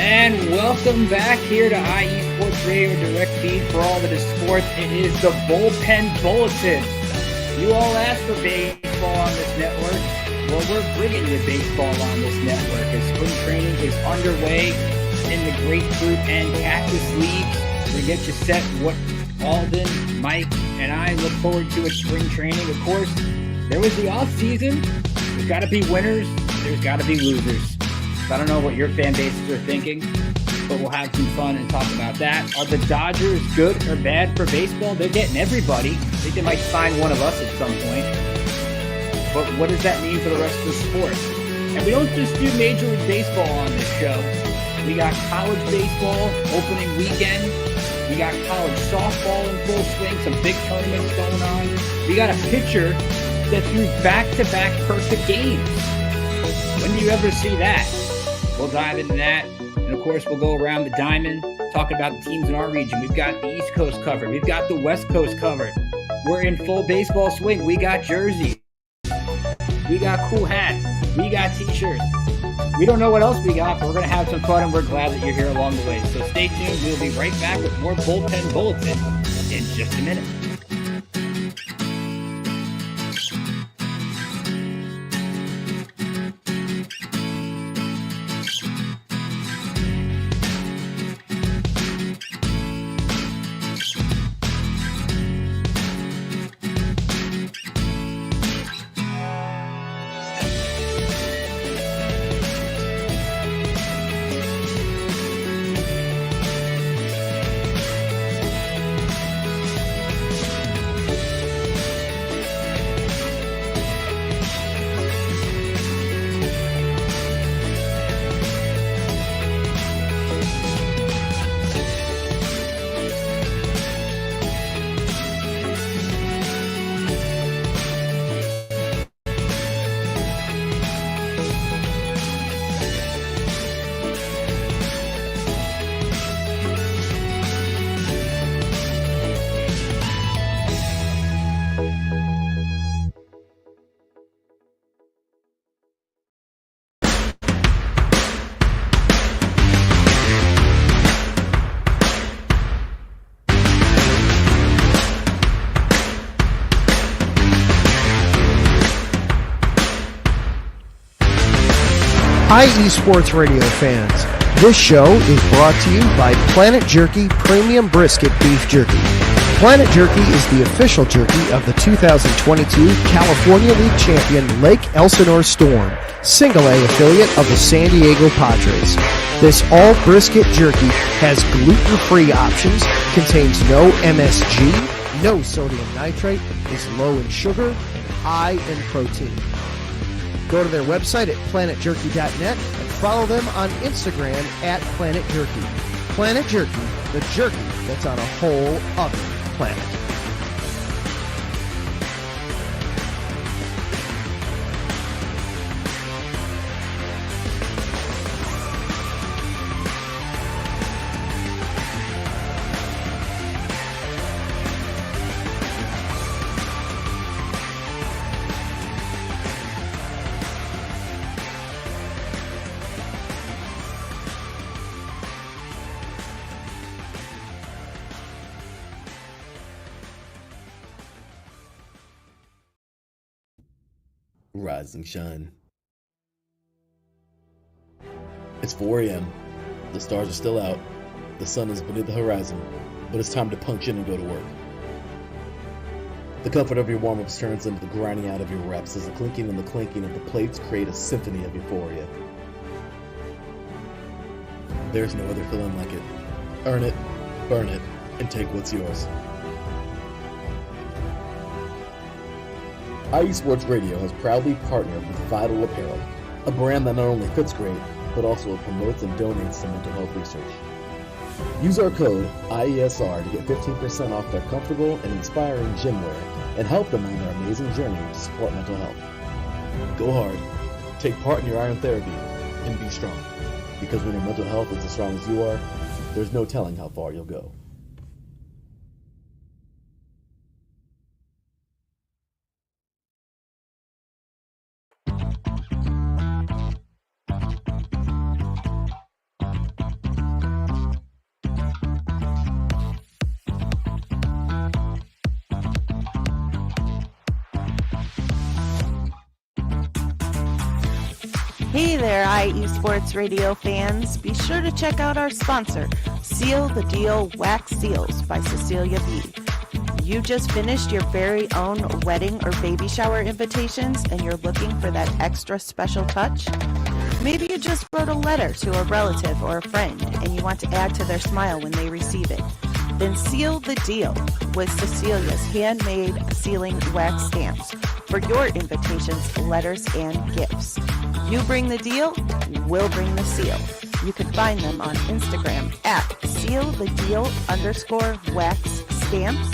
And welcome back here to IE Sports Radio Direct Feed for all that is sports. It is the Bullpen Bulletin. You all asked for baseball on this network. Well, we're bringing you baseball on this network as spring training is underway in the grapefruit and cactus leagues. We get you set what Alden, Mike, and I look forward to at spring training. Of course, there was the off season. There's got to be winners. There's got to be losers. I don't know what your fan bases are thinking, but we'll have some fun and talk about that. Are the Dodgers good or bad for baseball? They're getting everybody. I think they might sign one of us at some point. But what does that mean for the rest of the sport? And we don't just do Major League Baseball on this show. We got college baseball opening weekend. We got college softball in full swing, some big tournaments going on. We got a pitcher that threw back-to-back perfect games. When do you ever see that? We'll dive into that. And, of course, we'll go around the diamond, talking about the teams in our region. We've got the East Coast covered. We've got the West Coast covered. We're in full baseball swing. We got jerseys. We got cool hats. We got T-shirts. We don't know what else we got, but we're going to have some fun, and we're glad that you're here along the way. So stay tuned. We'll be right back with more Bullpen Bulletin in just a minute. IE Sports Radio fans, this show is brought to you by Planet Jerky Premium Brisket Beef Jerky. Planet Jerky is the official jerky of the 2022 California League champion Lake Elsinore Storm, single-A affiliate of the San Diego Padres. This all-brisket jerky has gluten-free options, contains no MSG, no sodium nitrate, is low in sugar, high in protein. Go to their website at planetjerky.net and follow them on Instagram at Planet Jerky. Planet Jerky, the jerky that's on a whole other planet. Rise and shine. It's 4 a.m. The stars are still out. The sun is beneath the horizon, but it's time to punch in and go to work. The comfort of your warm-ups turns into the grinding out of your reps as the clinking and the clanking of the plates create a symphony of euphoria. There's no other feeling like it. Earn it, burn it, and take what's yours. IE Sports Radio has proudly partnered with Vital Apparel, a brand that not only fits great, but also promotes and donates to mental health research. Use our code IESR to get 15% off their comfortable and inspiring gym wear and help them on their amazing journey to support mental health. Go hard, take part in your iron therapy, and be strong. Because when your mental health is as strong as you are, there's no telling how far you'll go. Hey there, IE Sports Radio fans. Be sure to check out our sponsor, Seal the Deal Wax Seals by Cecilia B. You just finished your very own wedding or baby shower invitations and you're looking for that extra special touch? Maybe you just wrote a letter to a relative or a friend and you want to add to their smile when they receive it. Then seal the deal with Cecilia's handmade sealing wax stamps for your invitations, letters, and gifts. You bring the deal, we'll bring the seal. You can find them on Instagram at sealthedeal_wax stamps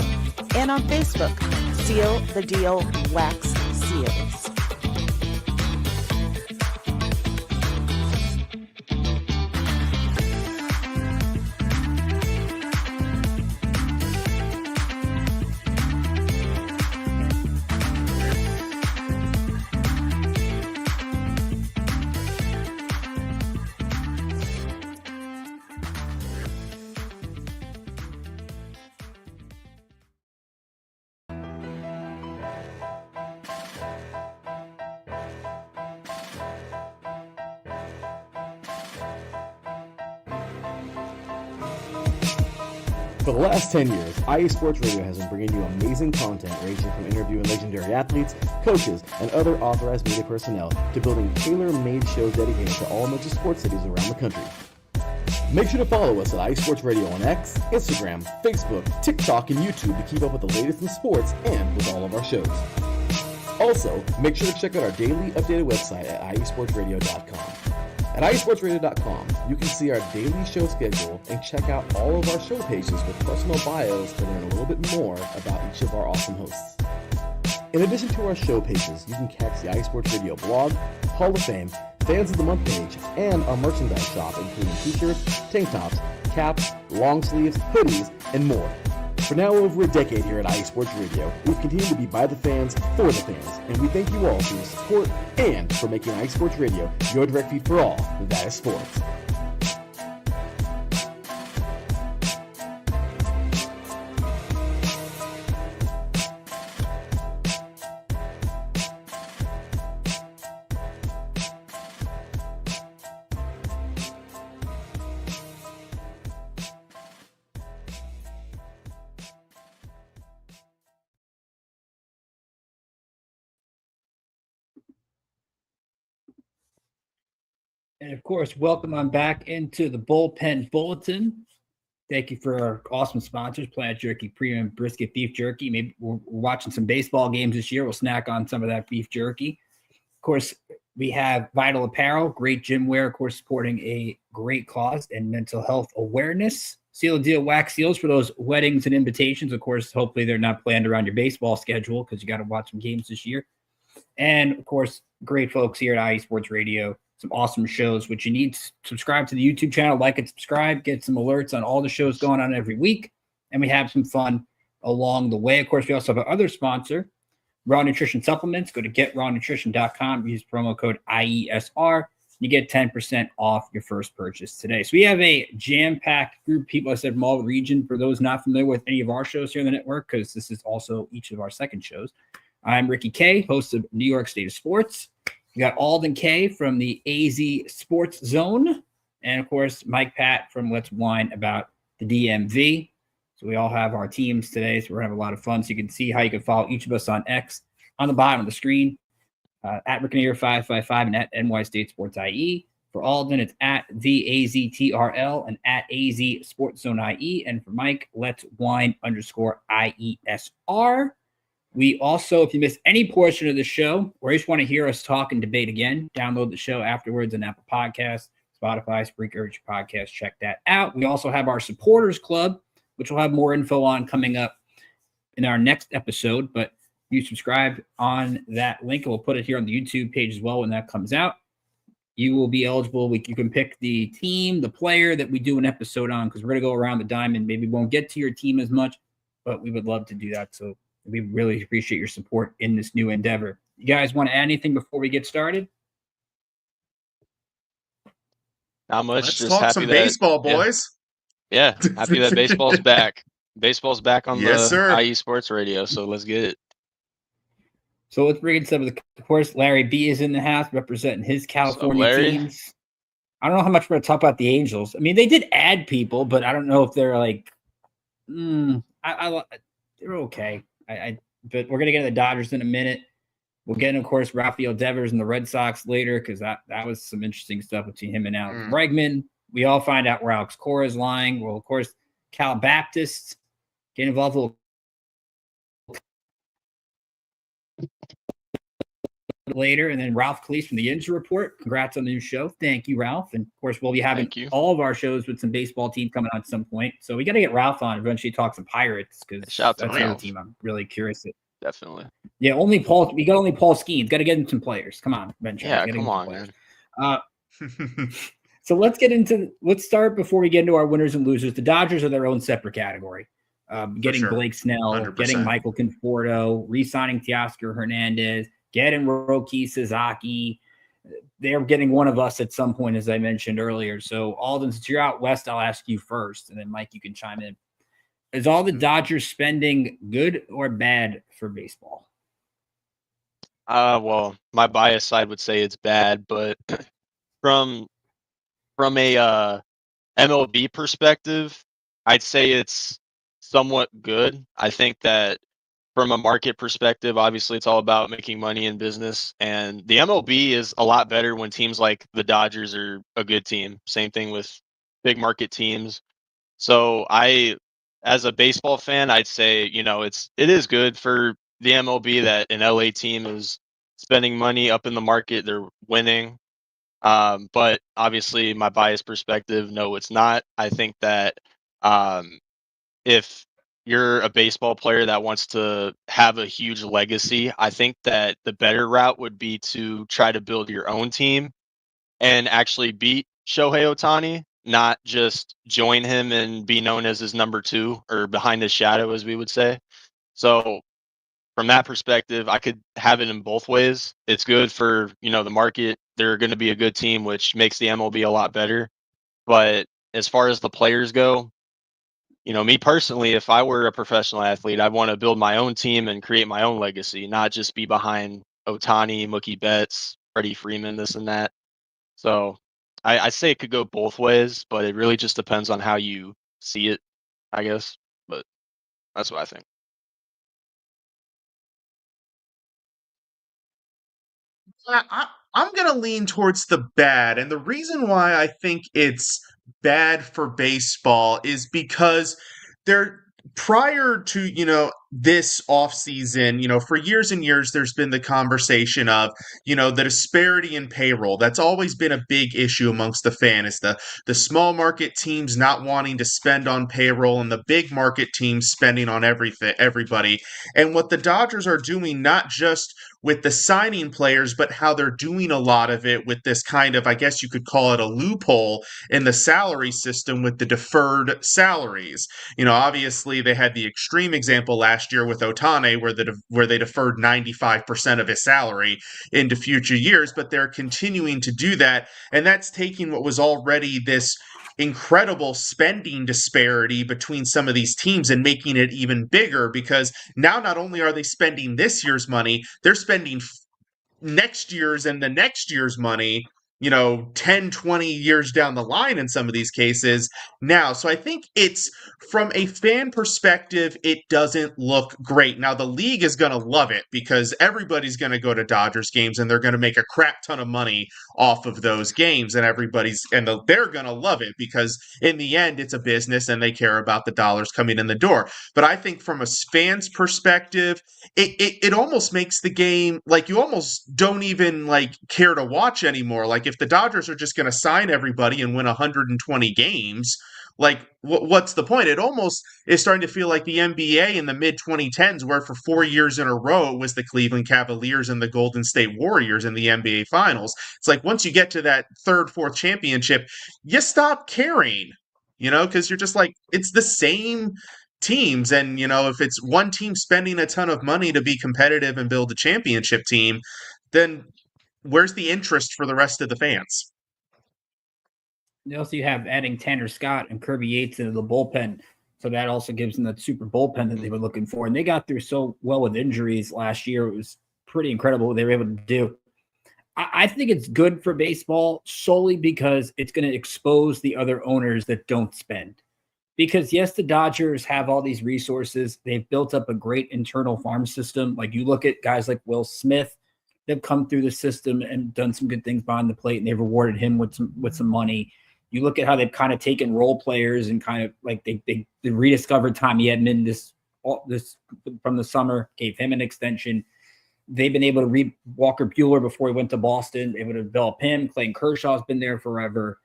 and on Facebook, Seal the Deal Wax Seals. For the last 10 years, IE Sports Radio has been bringing you amazing content ranging from interviewing legendary athletes, coaches, and other authorized media personnel to building tailor-made shows dedicated to all major sports cities around the country. Make sure to follow us at IE Sports Radio on X, Instagram, Facebook, TikTok, and YouTube to keep up with the latest in sports and with all of our shows. Also, make sure to check out our daily updated website at iesportsradio.com. At iesportsradio.com, you can see our daily show schedule and check out all of our show pages with personal bios to learn a little bit more about each of our awesome hosts. In addition to our show pages, you can catch the IE Sports Radio blog, Hall of Fame, Fans of the Month page, and our merchandise shop, including t-shirts, tank tops, caps, long sleeves, hoodies, and more. For now over a decade here at IE Sports Radio, we've continued to be by the fans, for the fans, and we thank you all for your support and for making IE Sports Radio your direct feed for all that is sports. And of course, welcome on back into the Bullpen Bulletin. Thank you for our awesome sponsors, Planet Jerky Premium Brisket Beef Jerky. Maybe we're watching some baseball games this year. We'll snack on some of that beef jerky. Of course, we have Vital Apparel, great gym wear, of course, supporting a great cause and mental health awareness. Seal the Deal Wax Seals for those weddings and invitations. Of course, hopefully they're not planned around your baseball schedule because you got to watch some games this year. And, of course, great folks here at IE Sports Radio. Some awesome shows, which you need to subscribe to the YouTube channel, like and subscribe, get some alerts on all the shows going on every week. And we have some fun along the way. Of course, we also have our other sponsor, Raw Nutrition Supplements. Go to getrawnutrition.com, use promo code IESR. You get 10% off your first purchase today. So we have a jam-packed group of people, I said, from all the region. For those not familiar with any of our shows here on the network, because this is also each of our second shows. I'm Ricky K, host of New York State of Sports. We got Alden K from the AZ Sports Zone. And, of course, Mike Patt from Let's Whine About the DMV. So we all have our teams today, so we're going to have a lot of fun. So you can see how you can follow each of us on X on the bottom of the screen, at Rickinator555 and at NY State Sports IE. For Alden, it's at VAZTRL and at AZ Sports Zone IE. And for Mike, Let's Whine _IESR. We also, if you missed any portion of the show or you just want to hear us talk and debate again, download the show afterwards on Apple Podcasts, Spotify, Spreaker, Urge Podcast. Check that out. We also have our Supporters Club, which we'll have more info on coming up in our next episode. But you subscribe on that link, and we'll put it here on the YouTube page as well when that comes out. You will be eligible. You can pick the team, the player that we do an episode on, because we're going to go around the diamond. Maybe we won't get to your team as much, but we would love to do that. So we really appreciate your support in this new endeavor. You guys want to add anything before we get started? Not much. Let's just talk happy some that, baseball, boys. Yeah, happy that baseball's back. Baseball's back on Yes, the sir. IE Sports Radio, so let's get it. So let's bring in some of of course, Larry B is in the house representing his California Larry? teams. I don't know how much we're going to talk about the Angels. I mean, they did add people, but I don't know if they're like, they're okay. But we're going to get to the Dodgers in a minute. We'll get, of course, Rafael Devers and the Red Sox later because that was some interesting stuff between him and Alex Bregman. We all find out where Alex Cora is lying. Well, of course, Cal Baptist get involved with later, and then Ralph Cleese from the Injury Report. Congrats on the new show. Thank you, Ralph. And of course, we'll be having all of our shows with some baseball team coming on at some point. So we got to get Ralph on eventually, talk some Pirates because that's another team I'm really curious. Definitely. Yeah, only Paul. We got only Paul Skeens. Got to get him some players. Come on, Ben. Yeah, come on, man. So let's start before we get into our winners and losers. The Dodgers are their own separate category. Getting Blake Snell, 100%. Getting Michael Conforto, re-signing Teoscar Hernandez, getting Roki Sasaki. They're getting one of us at some point, as I mentioned earlier. So, Alden, since you're out west, I'll ask you first, and then Mike, you can chime in. Is all the Dodgers spending good or bad for baseball? Well, my bias side would say it's bad, but from a MLB perspective, I'd say it's somewhat good. I think that from a market perspective, obviously it's all about making money in business, and the MLB is a lot better when teams like the Dodgers are a good team. Same thing with big market teams. So as a baseball fan, I'd say, it is good for the MLB that an LA team is spending money up in the market. They're winning. But obviously my biased perspective, no, it's not. I think that if you're a baseball player that wants to have a huge legacy, I think that the better route would be to try to build your own team and actually beat Shohei Ohtani, not just join him and be known as his number two or behind his shadow, as we would say. So from that perspective, I could have it in both ways. It's good for, the market. They're going to be a good team, which makes the MLB a lot better. But as far as the players go, me personally, if I were a professional athlete, I'd want to build my own team and create my own legacy, not just be behind Ohtani, Mookie Betts, Freddie Freeman, this and that. So I say it could go both ways, but it really just depends on how you see it, I guess. But that's what I think. I'm going to lean towards the bad. And the reason why I think it's bad for baseball is because they're prior to, this offseason, for years and years, there's been the conversation of, the disparity in payroll. That's always been a big issue amongst the fan is the small market teams not wanting to spend on payroll and the big market teams spending on everybody. And what the Dodgers are doing, not just with the signing players, but how they're doing a lot of it with this kind of, I guess you could call it a loophole in the salary system with the deferred salaries. Obviously they had the extreme example last year with Ohtani where they deferred 95% of his salary into future years, but they're continuing to do that. And that's taking what was already this incredible spending disparity between some of these teams and making it even bigger because now not only are they spending this year's money, they're spending next year's and the next year's money, 10, 20 years down the line in some of these cases now. So I think it's from a fan perspective, it doesn't look great. Now the league is going to love it because everybody's going to go to Dodgers games and they're going to make a crap ton of money off of those games and they're going to love it because in the end it's a business and they care about the dollars coming in the door. But I think from a fan's perspective, it almost makes the game like you almost don't even like care to watch anymore. Like if the Dodgers are just going to sign everybody and win 120 games, like what's the point? It almost is starting to feel like the NBA in the mid 2010s, where for 4 years in a row it was the Cleveland Cavaliers and the Golden State Warriors in the NBA Finals. It's like once you get to that third, fourth championship, you stop caring, because you're just like it's the same teams. And, if it's one team spending a ton of money to be competitive and build a championship team, then where's the interest for the rest of the fans? Also, you have adding Tanner Scott and Kirby Yates into the bullpen. So that also gives them that super bullpen that they were looking for. And they got through so well with injuries last year. It was pretty incredible what they were able to do. I think it's good for baseball solely because it's going to expose the other owners that don't spend. Because yes, the Dodgers have all these resources. They've built up a great internal farm system. Like you look at guys like Will Smith, they've come through the system and done some good things behind the plate, and they've rewarded him with some money. You look at how they've kind of taken role players and kind of like they rediscovered Tommy Edman this from the summer, gave him an extension. They've been able to read Walker Buehler before he went to Boston, able to develop him. Clayton Kershaw's been there forever.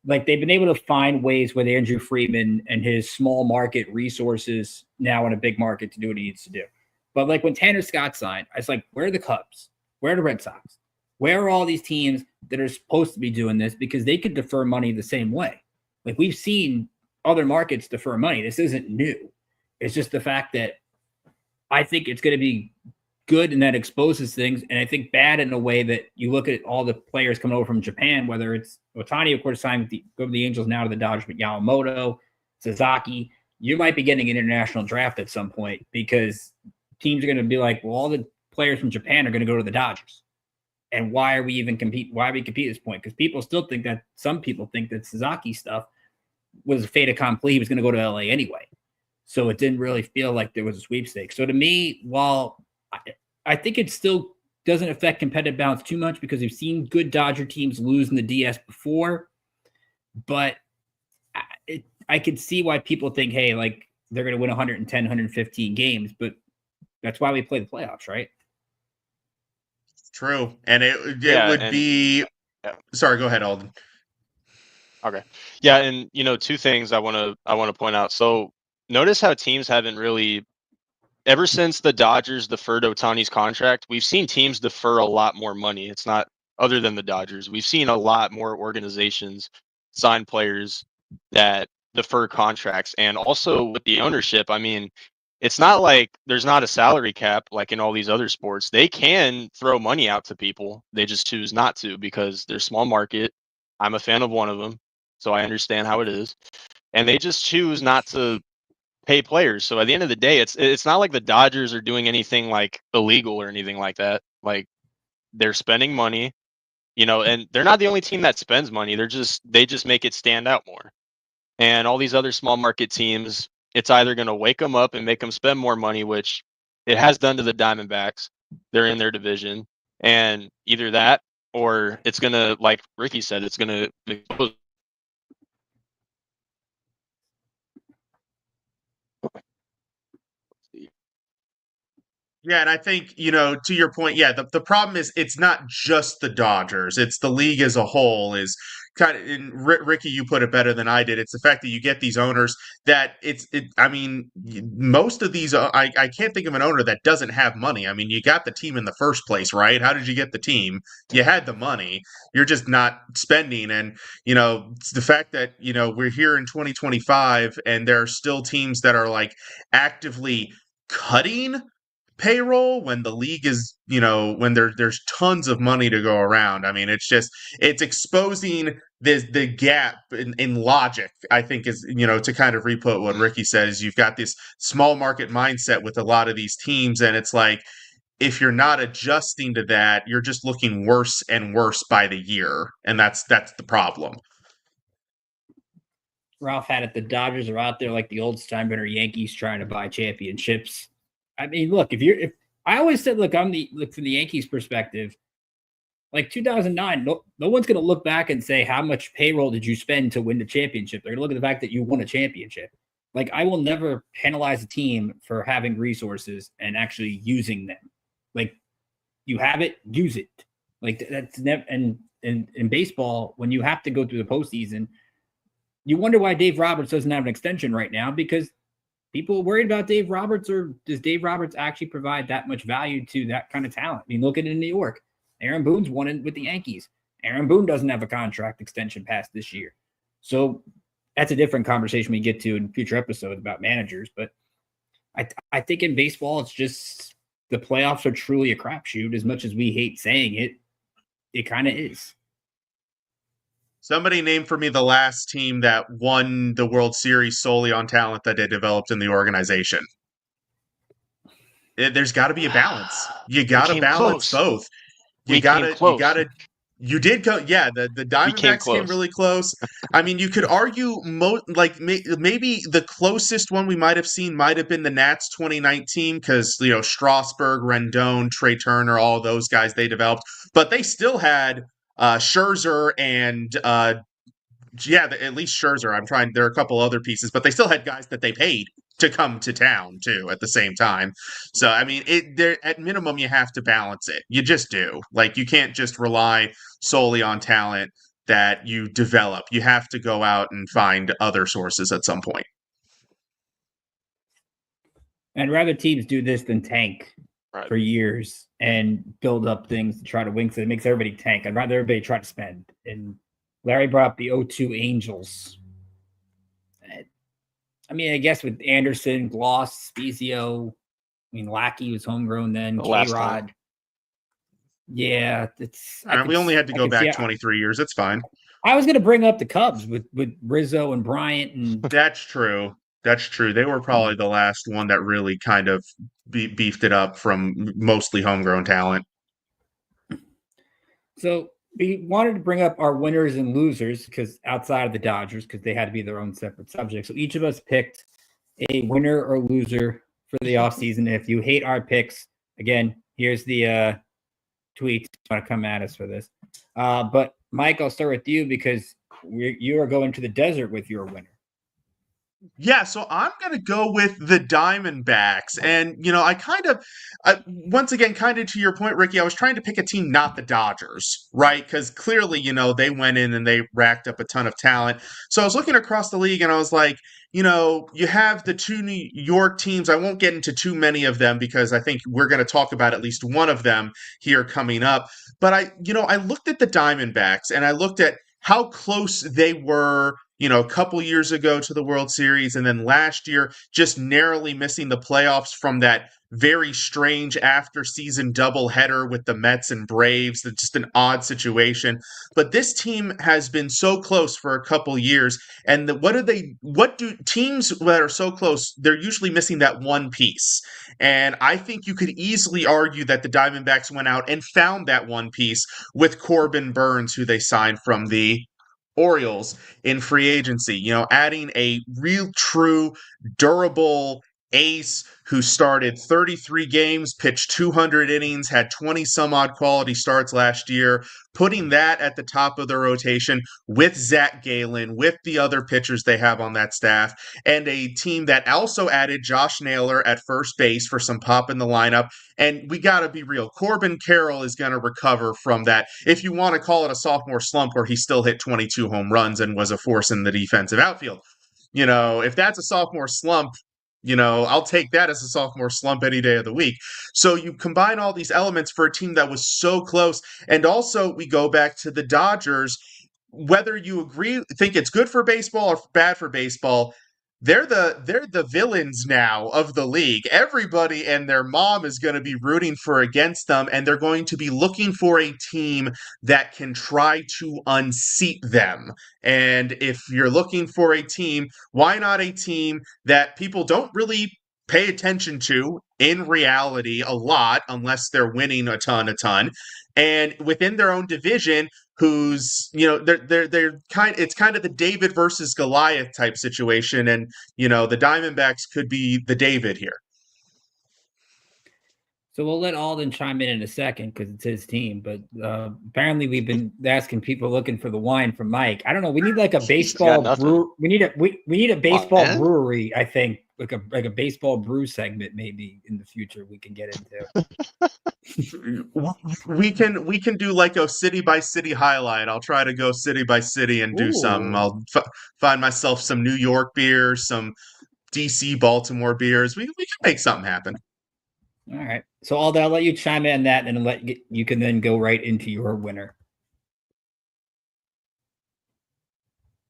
Like they've been able to find ways with Andrew Friedman and his small market resources now in a big market to do what he needs to do. But like when Tanner Scott signed, I was like, where are the Cubs? Where are the Red Sox? Where are all these teams that are supposed to be doing this? Because they could defer money the same way. Like we've seen other markets defer money. This isn't new. It's just the fact that I think it's going to be good and that exposes things, and I think bad in a way that you look at all the players coming over from Japan, whether it's Ohtani, of course, signed go to the Angels, now to the Dodgers, but Yamamoto, Sasaki, you might be getting an international draft at some point because teams are going to be like, well, all the players from Japan are going to go to the Dodgers. And why are we even compete? Why are we compete at this point? Because people still think that some people think that Sasaki stuff was a fait accompli. He was going to go to LA anyway. So it didn't really feel like there was a sweepstakes. So to me, while I think it still doesn't affect competitive balance too much because we've seen good Dodger teams lose in the DS before, but I could see why people think, hey, like they're going to win 110, 115 games, but that's why we play the playoffs, right? True. And it would be... Yeah. Sorry, go ahead, Alden. Okay. Yeah, and two things I want to point out. So notice how teams haven't really, ever since the Dodgers deferred Ohtani's contract, we've seen teams defer a lot more money. It's not other than the Dodgers. We've seen a lot more organizations sign players that defer contracts. And also with the ownership, I mean, it's not like there's not a salary cap like in all these other sports. They can throw money out to people. They just choose not to because they're small market. I'm a fan of one of them, so I understand how it is. And they just choose not to pay players. So at the end of the day, it's not like the Dodgers are doing anything like illegal or anything like that. Like they're spending money, and they're not the only team that spends money. They just make it stand out more. And all these other small market teams, it's either going to wake them up and make them spend more money, which it has done to the Diamondbacks. They're in their division, and either that or it's going to, like Ricky said, it's going to expose. Yeah, and I think, to your point, yeah, the problem is it's not just the Dodgers, it's the league as a whole is kind of, and Ricky, you put it better than I did. It's the fact that you get these owners that I mean, most of these, I can't think of an owner that doesn't have money. I mean, you got the team in the first place, right? How did you get the team? You had the money. You're just not spending. And, it's the fact that, we're here in 2025 and there are still teams that are like actively cutting payroll when the league is, when there's tons of money to go around. I mean, it's exposing the gap in logic, I think, is, to kind of re-put what Ricky says. You've got this small market mindset with a lot of these teams, and it's like if you're not adjusting to that, you're just looking worse and worse by the year, and that's the problem. Ralph had it. The Dodgers are out there like the old Steinbrenner Yankees trying to buy championships. I mean, look, if I always said, look, from the Yankees perspective, like 2009, no one's going to look back and say, how much payroll did you spend to win the championship? They're going to look at the fact that you won a championship. Like, I will never penalize a team for having resources and actually using them. Like, you have it, use it. Like, that's never, and in baseball, when you have to go through the postseason, you wonder why Dave Roberts doesn't have an extension right now, because people are worried about Dave Roberts, or does Dave Roberts actually provide that much value to that kind of talent? I mean, look at it in New York. Aaron Boone's won it with the Yankees. Aaron Boone doesn't have a contract extension past this year. So that's a different conversation we get to in future episodes about managers. But I think in baseball, it's just the playoffs are truly a crapshoot. As much as we hate saying it, it kind of is. Somebody name for me the last team that won the World Series solely on talent that they developed in the organization. there's got to be a balance. You got to came balance close. both. We came close. You did go, yeah. The We came Diamondbacks came close. really close. I mean, you could argue maybe the closest one we might have seen might have been the Nats 2019 because Strasburg, Rendon, Trey Turner, all those guys they developed, but they still had Scherzer and at least Scherzer. There are a couple other pieces, but they still had guys that they paid to come to town too at the same time. So I mean, at minimum you have to balance it. You just do. Like you can't just rely solely on talent that you develop. You have to go out and find other sources at some point. And rather teams do this than tank Right. for years and build up things to try to win. So it makes everybody tank. I'd rather everybody try to spend. And Larry brought up the 0-2 Angels. I mean, I guess with Anderson, Gloss, Spezio, Lackey was homegrown then, K-Rod. Yeah, we only had to go back 23 years. It's fine. I was going to bring up the Cubs with Rizzo and Bryant. And That's true. They were probably the last one that really kind of beefed it up from mostly homegrown talent. So we wanted to bring up our winners and losers because outside of the Dodgers, because they had to be their own separate subject. So each of us picked a winner or loser for the offseason. If you hate our picks, again, here's the tweets. Want to come at us for this. But Mike, I'll start with you because you are going to the desert with your winner. Yeah, so I'm going to go with the Diamondbacks. And, once again, kind of to your point, Ricky, I was trying to pick a team, not the Dodgers, right? Because clearly, they went in and they racked up a ton of talent. So I was looking across the league and I was like, you have the two New York teams. I won't get into too many of them because I think we're going to talk about at least one of them here coming up. But I looked at the Diamondbacks and I looked at how close they were a couple years ago to the World Series, and then last year just narrowly missing the playoffs from that very strange after-season doubleheader with the Mets and Braves. It's just an odd situation. But this team has been so close for a couple years, and what do teams that are so close, they're usually missing that one piece. And I think you could easily argue that the Diamondbacks went out and found that one piece with Corbin Burns, who they signed from the Orioles in free agency, adding a real true durable ace who started 33 games, pitched 200 innings, had 20 some odd quality starts last year, putting that at the top of the rotation with Zach Gallen, with the other pitchers they have on that staff, and a team that also added Josh Naylor at first base for some pop in the lineup. And we got to be real. Corbin Carroll is going to recover from that. If you want to call it a sophomore slump where he still hit 22 home runs and was a force in the defensive outfield. If that's a sophomore slump, I'll take that as a sophomore slump any day of the week. So you combine all these elements for a team that was so close. And also we go back to the Dodgers, whether you think it's good for baseball or bad for baseball, they're the villains now of the league. Everybody and their mom is going to be rooting for against them, and they're going to be looking for a team that can try to unseat them. And if you're looking for a team, why not a team that people don't really pay attention to in reality a lot unless they're winning a ton, and within their own division, who's it's kind of the David versus Goliath type situation, and the Diamondbacks could be the David here. So we'll let Alden chime in a second because it's his team. But apparently we've been asking people looking for the wine from Mike. I don't know. We need like a baseball brew. We need a baseball brewery. I think like a baseball brew segment maybe in the future we can get into. we can do like a city by city highlight. I'll try to go city by city and do some. I'll find myself some New York beers, some DC, Baltimore beers. We can make something happen. All right. So Alden, I'll let you chime in that and you can then go right into your winner.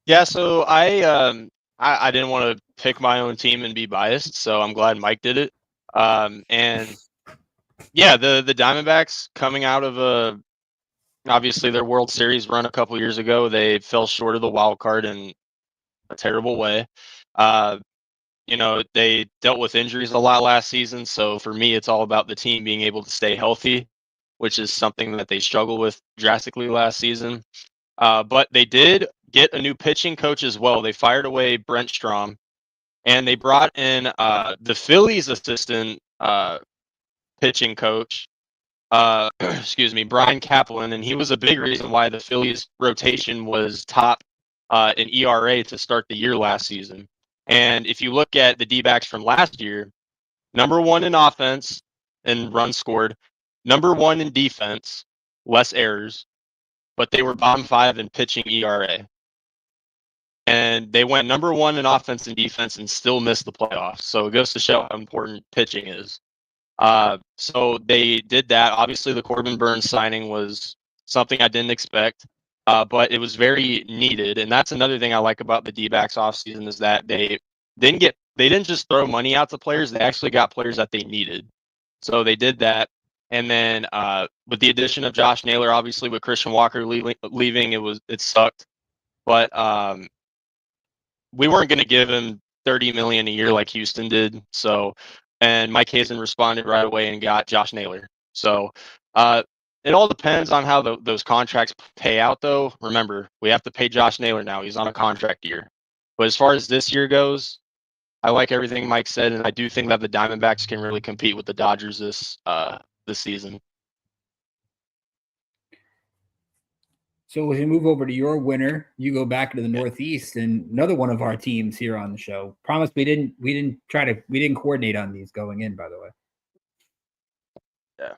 Yeah, so I didn't want to pick my own team and be biased, so I'm glad Mike did it. And yeah, the Diamondbacks coming out of obviously their World Series run a couple years ago, they fell short of the wild card in a terrible way. they dealt with injuries a lot last season. So for me, it's all about the team being able to stay healthy, which is something that they struggled with drastically last season. But they did get a new pitching coach as well. They fired away Brent Strom, and they brought in the Phillies assistant pitching coach, excuse me, Brian Kaplan, and he was a big reason why the Phillies rotation was top in ERA to start the year last season. And if you look at the D-backs from last year, number 1 in offense and runs scored, number 1 in defense, less errors, but they were bottom 5 in pitching ERA. And they went number 1 in offense and defense and still missed the playoffs. So it goes to show how important pitching is. So they did that. Obviously, the Corbin Burns signing was something I didn't expect, but it was very needed. And that's another thing I like about the D-backs offseason is that they didn't just throw money out to players. They actually got players that they needed. So they did that. And then with the addition of Josh Naylor, obviously with Christian Walker leaving, it sucked. But we weren't going to give him $30 million a year like Houston did. So, and Mike Hazen responded right away and got Josh Naylor. So it all depends on how those contracts pay out, though. Remember, we have to pay Josh Naylor now. He's on a contract year. But as far as this year goes, I like everything Mike said, and I do think that the Diamondbacks can really compete with the Dodgers this season. So as we move over to your winner, you go back into the Northeast, and another one of our teams here on the show. Promise we didn't coordinate on these going in, by the way. Yeah.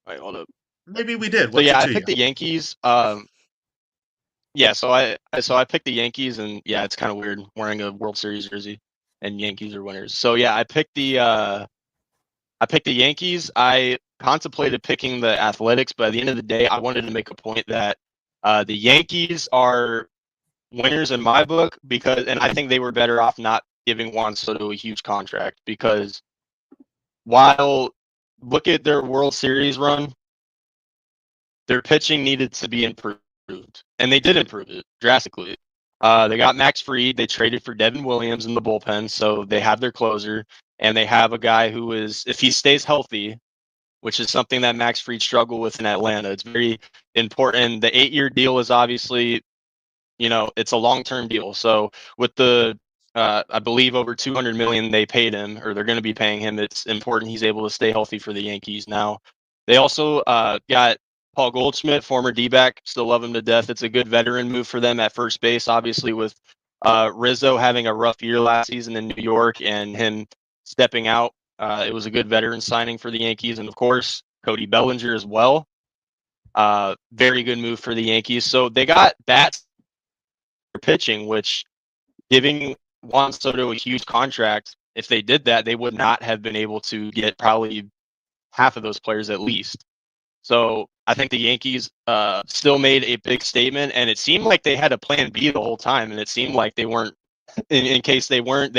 Wait, hold up. Maybe we did. So yeah, I picked the Yankees. Yeah, so I picked the Yankees, and yeah, it's kind of weird wearing a World Series jersey, and Yankees are winners. So yeah, I picked the Yankees. I contemplated picking the Athletics, but at the end of the day, I wanted to make a point that the Yankees are winners in my book and I think they were better off not giving Juan Soto a huge contract because while look at their World Series run, their pitching needed to be improved, and they did improve it drastically. They got Max Fried. They traded for Devin Williams in the bullpen, so they have their closer, and they have a guy who is, if he stays healthy, which is something that Max Fried struggled with in Atlanta. It's very important. The 8-year deal is obviously, it's a long-term deal. So with the, I believe over $200 million they paid him, or they're going to be paying him, it's important he's able to stay healthy for the Yankees. Now, they also got Paul Goldschmidt, former D-back, still love him to death. It's a good veteran move for them at first base, obviously with Rizzo having a rough year last season in New York and him stepping out. It was a good veteran signing for the Yankees. And, of course, Cody Bellinger as well. Very good move for the Yankees. So they got bats for pitching, which giving Juan Soto a huge contract, if they did that, they would not have been able to get probably half of those players at least. So I think the Yankees still made a big statement, and it seemed like they had a plan B the whole time, and it seemed like they weren't, in case they weren't,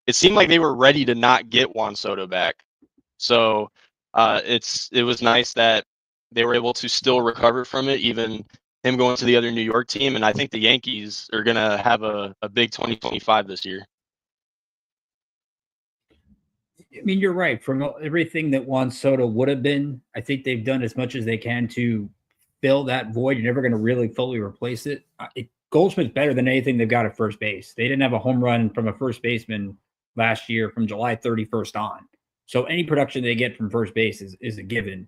it seemed like they were ready to not get Juan Soto back. So it was nice that they were able to still recover from it, even him going to the other New York team. And I think the Yankees are going to have a big 2025 this year. I mean, you're right. From everything that Juan Soto would have been, I think they've done as much as they can to fill that void. You're never going to really fully replace it. Goldschmidt's better than anything they've got at first base. They didn't have a home run from a first baseman last year from July 31st on. So any production they get from first base is a given.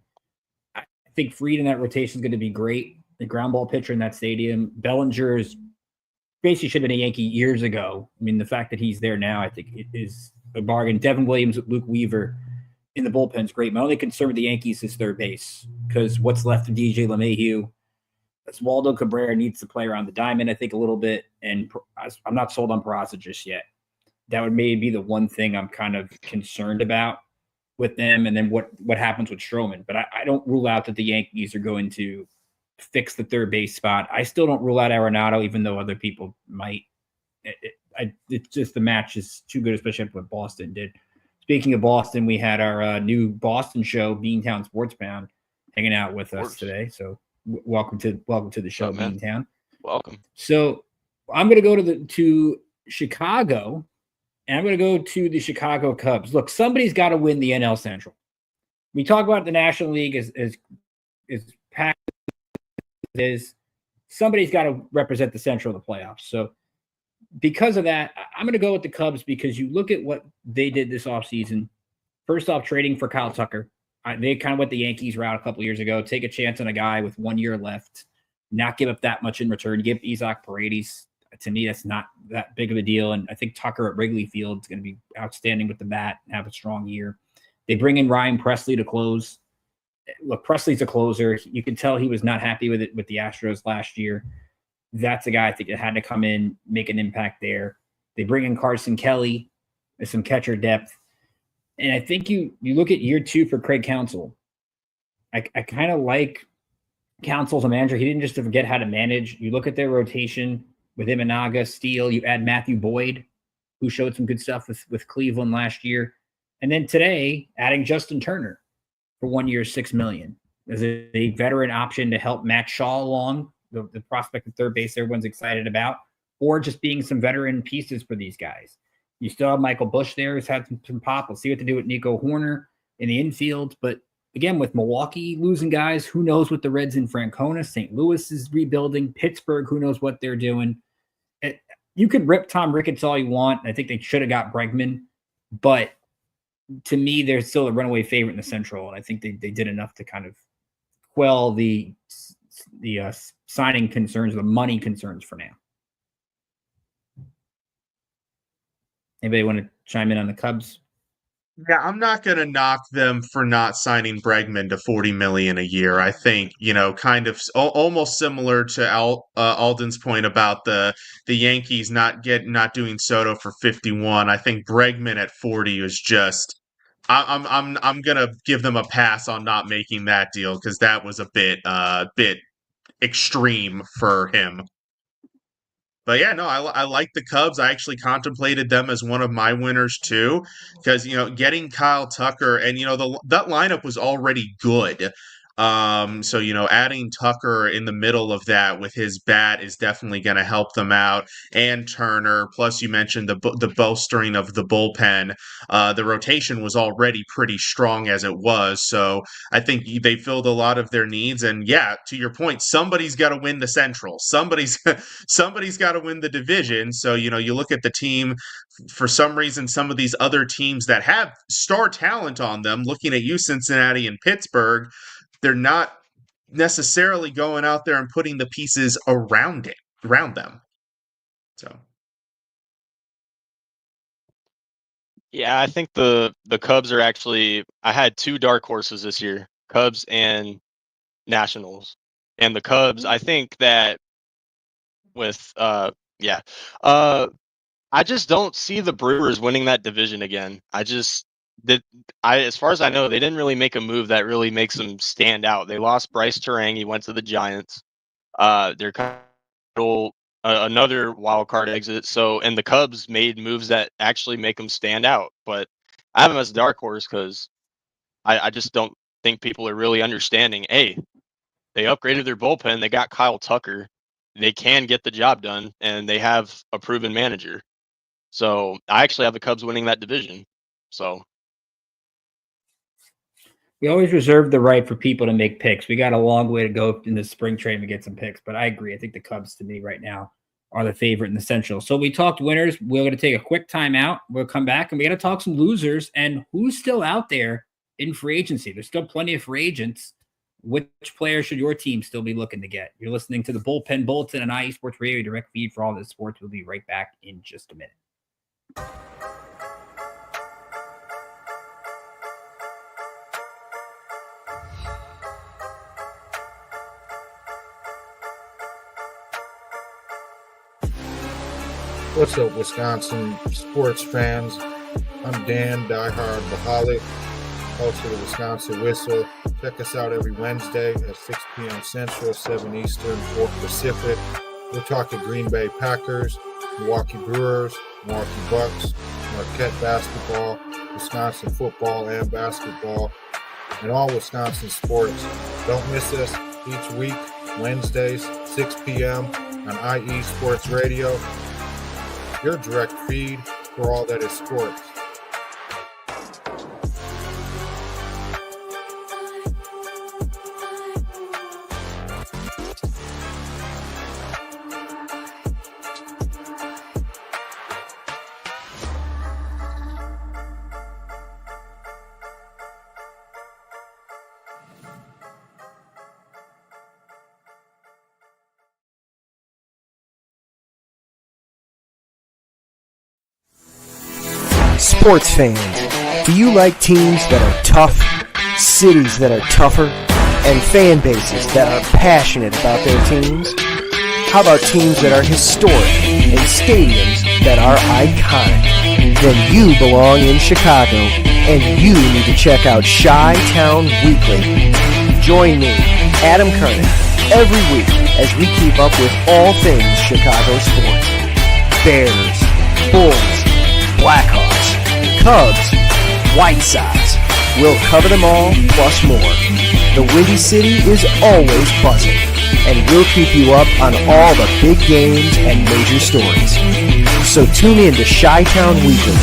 I think Fried in that rotation is going to be great. The ground ball pitcher in that stadium. Bellinger is basically should have been a Yankee years ago. I mean, the fact that he's there now, I think it is a bargain. Devin Williams with Luke Weaver in the bullpen is great. My only concern with the Yankees is third base because what's left of DJ LeMahieu, Waldo Cabrera needs to play around the diamond, I think, a little bit. And I'm not sold on Peraza just yet. That would maybe be the one thing I'm kind of concerned about with them. And then what happens with Stroman. But I don't rule out that the Yankees are going to fix the third base spot. I still don't rule out Arenado, even though other people might. It's just the match is too good, especially what Boston did. Speaking of Boston, we had our new Boston show, Beantown Sportsbound, hanging out with us today. So welcome to the show, Beantown. Welcome. So I'm going to go to Chicago, and I'm going to go to the Chicago Cubs. Look, somebody's got to win the NL Central. We talk about the National League as packed as it is. Somebody's got to represent the Central in the playoffs. So because of that, I'm going to go with the Cubs because you look at what they did this offseason. First off, trading for Kyle Tucker. They kind of went the Yankees route a couple years ago. Take a chance on a guy with 1 year left, not give up that much in return. Give Isaac Paredes. To me, that's not that big of a deal. And I think Tucker at Wrigley Field is going to be outstanding with the bat and have a strong year. They bring in Ryan Presley to close. Look, Presley's a closer. You can tell he was not happy with it with the Astros last year. That's a guy I think that had to come in, make an impact there. They bring in Carson Kelly with some catcher depth. And I think you look at year 2 for Craig Counsell. I kind of like Counsell's a manager. He didn't just forget how to manage. You look at their rotation with Imanaga, Steele. You add Matthew Boyd, who showed some good stuff with Cleveland last year. And then today, adding Justin Turner for 1 year, $6 million. As a veteran option to help Max Shaw along, the prospect of third base everyone's excited about, or just being some veteran pieces for these guys. You still have Michael Busch there who's had some pop. We'll see what to do with Nico Horner in the infield. But again, with Milwaukee losing guys, who knows what the Reds in Francona, St. Louis is rebuilding, Pittsburgh, who knows what they're doing. You could rip Tom Ricketts all you want. I think they should have got Bregman. But to me, they're still a runaway favorite in the Central. And I think they did enough to kind of quell the signing concerns, the money concerns for now. Anybody want to chime in on the Cubs? Yeah, I'm not going to knock them for not signing Bregman to $40 million a year. I think, kind of almost similar to Alden's point about the Yankees not doing Soto for 51. I think Bregman at 40 is just. I'm going to give them a pass on not making that deal because that was a bit extreme for him. But yeah, no, I like the Cubs. I actually contemplated them as one of my winners too, because getting Kyle Tucker and that lineup was already good. So adding Tucker in the middle of that with his bat is definitely going to help them out. And Turner, plus you mentioned the bolstering of the bullpen. The rotation was already pretty strong as it was, so I think they filled a lot of their needs. And yeah, to your point, somebody's got to win the Central. Somebody's got to win the division. So you look at the team. For some reason, some of these other teams that have star talent on them, looking at you, Cincinnati and Pittsburgh, they're not necessarily going out there and putting the pieces around them. So, Yeah, I think the Cubs are actually. I had 2 dark horses this year: Cubs and Nationals. And the Cubs, I think that with I just don't see the Brewers winning that division again. As far as I know, they didn't really make a move that really makes them stand out. They lost Bryce Terang. He went to the Giants. They're kind of another wild card exit. So, and the Cubs made moves that actually make them stand out. But I have them as a dark horse because I just don't think people are really understanding. Hey, they upgraded their bullpen. They got Kyle Tucker. They can get the job done, and they have a proven manager. So I actually have the Cubs winning that division. So. We always reserve the right for people to make picks. We got a long way to go in the spring trade to get some picks, but I agree. I think the Cubs, to me, right now, are the favorite in the Central. So we talked winners. We're going to take a quick timeout. We'll come back, and we got to talk some losers and who's still out there in free agency. There's still plenty of free agents. Which player should your team still be looking to get? You're listening to the Bullpen Bulletin on IE Sports Radio, direct feed for all this sports. We'll be right back in just a minute. What's up, Wisconsin sports fans? I'm Dan, diehard Baholic, host of the Wisconsin Whistle. Check us out every Wednesday at 6 p.m. Central, 7 Eastern, 4 Pacific. We're talking Green Bay Packers, Milwaukee Brewers, Milwaukee Bucks, Marquette basketball, Wisconsin football and basketball, and all Wisconsin sports. Don't miss us each week, Wednesdays, 6 p.m. on IE Sports Radio. your direct feed for all that is sports. Sports fans, do you like teams that are tough, cities that are tougher, and fan bases that are passionate about their teams? How about teams that are historic and stadiums that are iconic? Then you belong in Chicago, and you need to check out Chi-Town Weekly. Join me, Adam Kernick, every week as we keep up with all things Chicago sports. Bears, Bulls, Blackhawks, Cubs, White Sox. We'll cover them all, plus more. The Windy City is always buzzing, and we'll keep you up on all the big games and major stories. So tune in to Chi-Town Weekly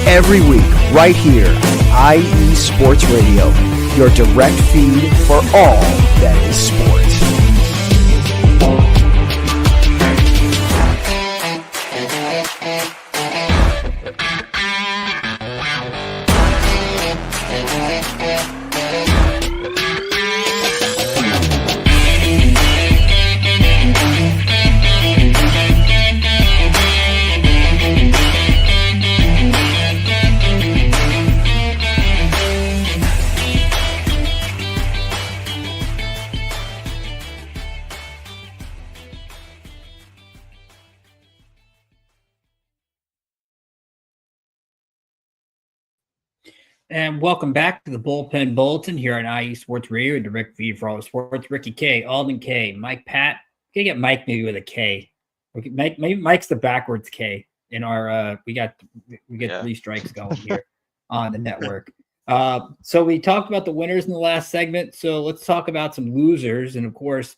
every week right here on IE Sports Radio, your direct feed for all that is sports. And welcome back to the Bullpen Bulletin here on IE Sports Radio, a direct feed for all the sports. Ricky K, Alden K, Mike Patt. Can you get Mike maybe with a K? Maybe Mike's the backwards K in our. We get 3 strikes going here on the network. So we talked about the winners in the last segment. So let's talk about some losers. And of course,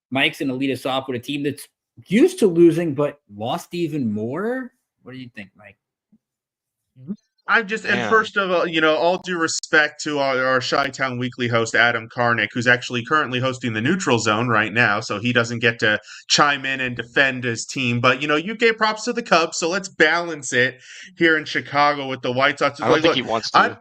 Mike's going to lead us off with a team that's used to losing but lost even more. What do you think, Mike? I'm just, and first of all, all due respect to our Chi-Town Weekly host, Adam Karnick, who's actually currently hosting the Neutral Zone right now, so he doesn't get to chime in and defend his team. But, you gave props to the Cubs, so let's balance it here in Chicago with the White Sox. I don't think he wants to.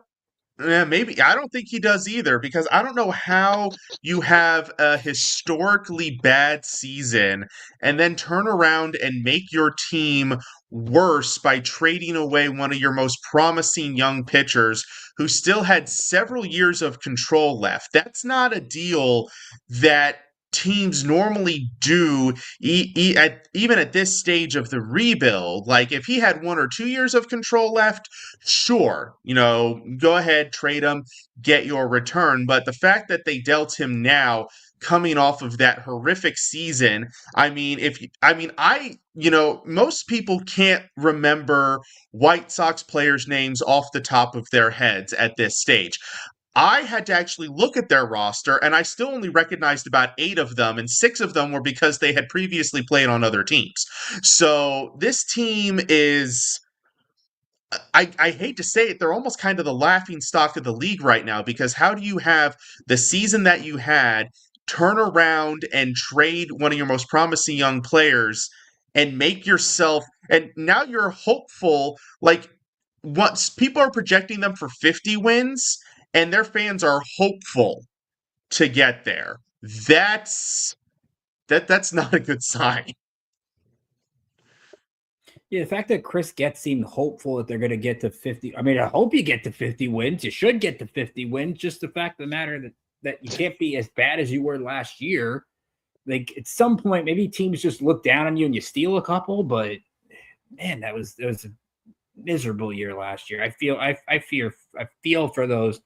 Yeah, maybe. I don't think he does either, because I don't know how you have a historically bad season and then turn around and make your team worse by trading away one of your most promising young pitchers who still had several years of control left. That's not a deal that teams normally do even at this stage of the rebuild. Like, if he had 1 or 2 years of control left, sure, go ahead, trade him, get your return. But the fact that they dealt him now, coming off of that horrific season, most people can't remember White Sox players' names off the top of their heads at this stage. I had to actually look at their roster, and I still only recognized about 8 of them, and 6 of them were because they had previously played on other teams. So this team is, I hate to say it, they're almost kind of the laughing stock of the league right now, because how do you have the season that you had, turn around and trade one of your most promising young players and make yourself, and now you're hopeful, like, once people are projecting them for 50 wins, and their fans are hopeful to get there. That's not a good sign. Yeah, the fact that Chris Getz seemed hopeful that they're going to get to 50. I mean, I hope you get to 50 wins. You should get to 50 wins. Just the fact of the matter that you can't be as bad as you were last year. Like, at some point, maybe teams just look down on you and you steal a couple. But man, that was a miserable year last year. I feel for those.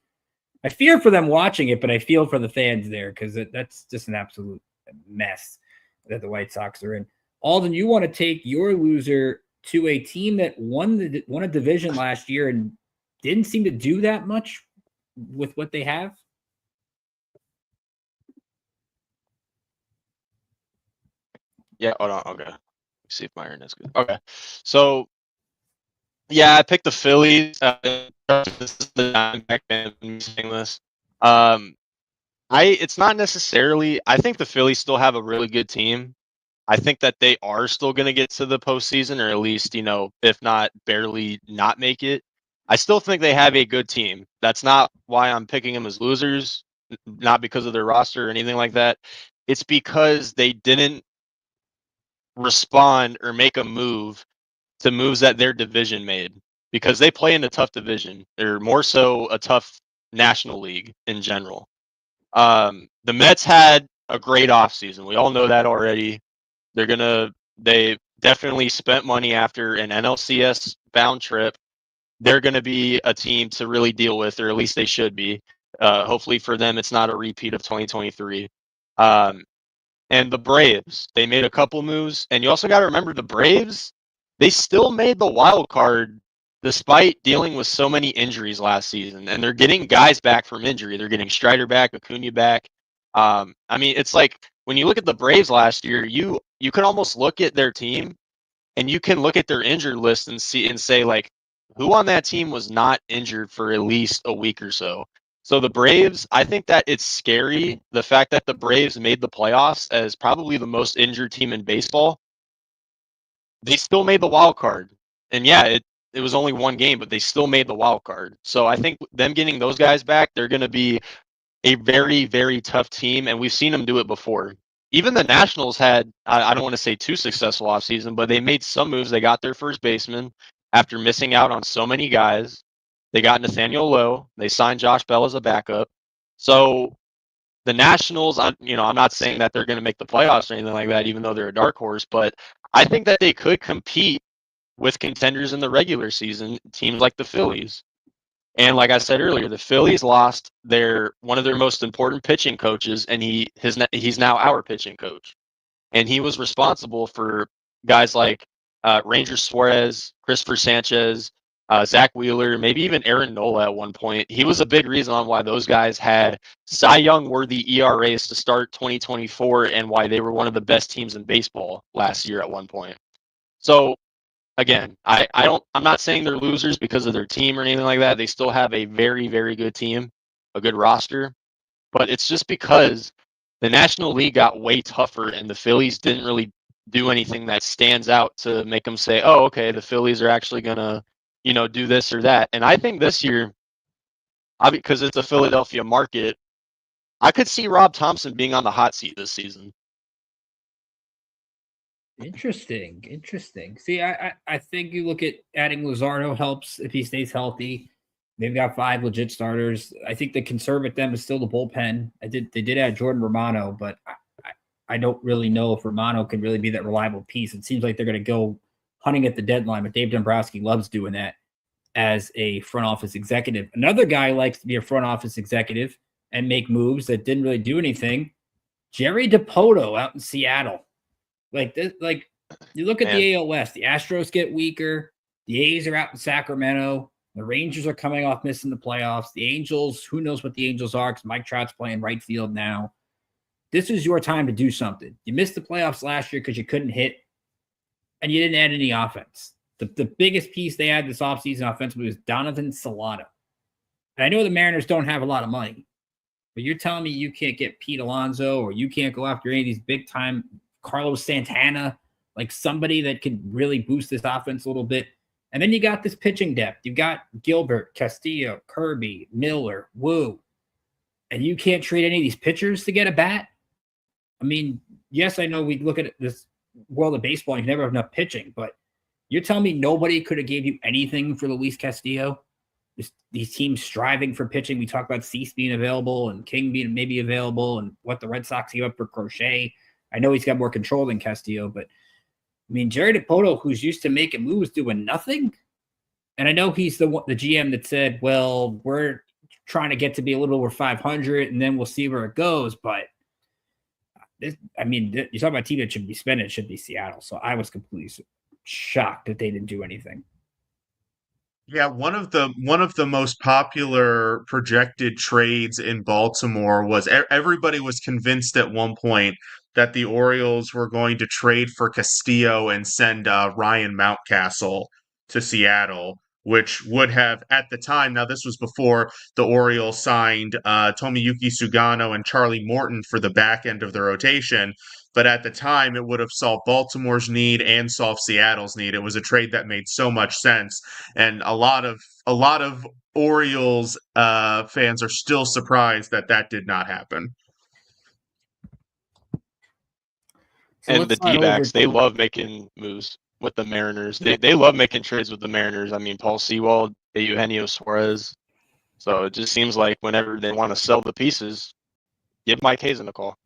I fear for them watching it, but I feel for the fans there, because that's just an absolute mess that the White Sox are in. Alden, you want to take your loser to a team that won a division last year and didn't seem to do that much with what they have? Yeah, hold on. Okay. See if my internet's good. Okay. So Yeah, I picked the Phillies. This is the Diamondback fan of me saying this. Um, it's not necessarily. I think the Phillies still have a really good team. I think that they are still going to get to the postseason, or at least, if not barely not make it. I still think they have a good team. That's not why I'm picking them as losers, not because of their roster or anything like that. It's because they didn't respond or make a move to moves that their division made, because they play in a tough division. They're more so a tough national league in general. The Mets had a great offseason. We all know that already. They definitely spent money after an NLCS bound trip. They're gonna be a team to really deal with, or at least they should be. Hopefully for them, it's not a repeat of 2023. Um, and the Braves, they made a couple moves, and you also got to remember the Braves, they still made the wild card despite dealing with so many injuries last season, and they're getting guys back from injury. They're getting Strider back, Acuna back. I mean, it's like when you look at the Braves last year, you can almost look at their team and you can look at their injured list and say like, who on that team was not injured for at least a week or so. So the Braves, I think that it's scary, the fact that the Braves made the playoffs as probably the most injured team in baseball. They still made the wild card. And yeah, it was only one game, but they still made the wild card. So I think them getting those guys back, they're going to be a very, very tough team, and we've seen them do it before. Even the Nationals had, I don't want to say too successful offseason, but they made some moves. They got their first baseman after missing out on so many guys. They got Nathaniel Lowe. They signed Josh Bell as a backup. So the Nationals, I'm not saying that they're going to make the playoffs or anything like that, even though they're a dark horse, but I think that they could compete with contenders in the regular season, teams like the Phillies. And like I said earlier, the Phillies lost their one of their most important pitching coaches, and he's now our pitching coach. And he was responsible for guys like Ranger Suarez, Christopher Sanchez, Zach Wheeler, maybe even Aaron Nola at one point. He was a big reason on why those guys had Cy Young worthy ERAs to start 2024, and why they were one of the best teams in baseball last year at one point. So again, I'm not saying they're losers because of their team or anything like that. They still have a very, very good team, a good roster, but it's just because the National League got way tougher and the Phillies didn't really do anything that stands out to make them say, "Oh, okay, the Phillies are actually gonna, do this or that." And I think this year, because it's a Philadelphia market, I could see Rob Thompson being on the hot seat this season. Interesting. See, I think you look at adding Luzardo helps if he stays healthy. They've got 5 legit starters. I think the concern with them is still the bullpen. They did add Jordan Romano, but I don't really know if Romano can really be that reliable piece. It seems like they're going to go hunting at the deadline, but Dave Dombrowski loves doing that as a front office executive. Another guy likes to be a front office executive and make moves that didn't really do anything. Jerry DiPoto out in Seattle. Like this, like you look at the AL West, the Astros get weaker. The A's are out in Sacramento. The Rangers are coming off missing the playoffs. The Angels, who knows what the Angels are because Mike Trout's playing right field now. This is your time to do something. You missed the playoffs last year because you couldn't hit, and you didn't add any offense. The biggest piece they had this offseason offensively was Donovan Solano. And I know the Mariners don't have a lot of money, but you're telling me you can't get Pete Alonso or you can't go after any of these big-time Carlos Santana, like somebody that could really boost this offense a little bit. And then you got this pitching depth. You've got Gilbert, Castillo, Kirby, Miller, Wu. And you can't trade any of these pitchers to get a bat? I mean, yes, I know we look at this world of baseball and you never have enough pitching, but you're telling me nobody could have gave you anything for Luis Castillo? These teams striving for pitching. We talk about Cease being available and King being maybe available and what the Red Sox gave up for Crochet. I know he's got more control than Castillo, but I mean, Jerry DiPoto, who's used to making moves, doing nothing. And I know he's the GM that said, well, we're trying to get to be a little over 500 and then we'll see where it goes. But you talk about a team that should be spending, it should be Seattle. So I was completely shocked that they didn't do anything. Yeah, one of the most popular projected trades in Baltimore was everybody was convinced at one point that the Orioles were going to trade for Castillo and send Ryan Mountcastle to Seattle, which would have at the time. Now this was before the Orioles signed Tomoyuki Sugano and Charlie Morton for the back end of the rotation. But at the time, it would have solved Baltimore's need and solved Seattle's need. It was a trade that made so much sense, and a lot of Orioles fans are still surprised that that did not happen. So And let's the slide D-backs, over. they love making moves with the Mariners. They love making trades with the Mariners. I mean, Paul Sewald, Eugenio Suarez. So it just seems like whenever they want to sell the pieces, give Mike Hazen a call.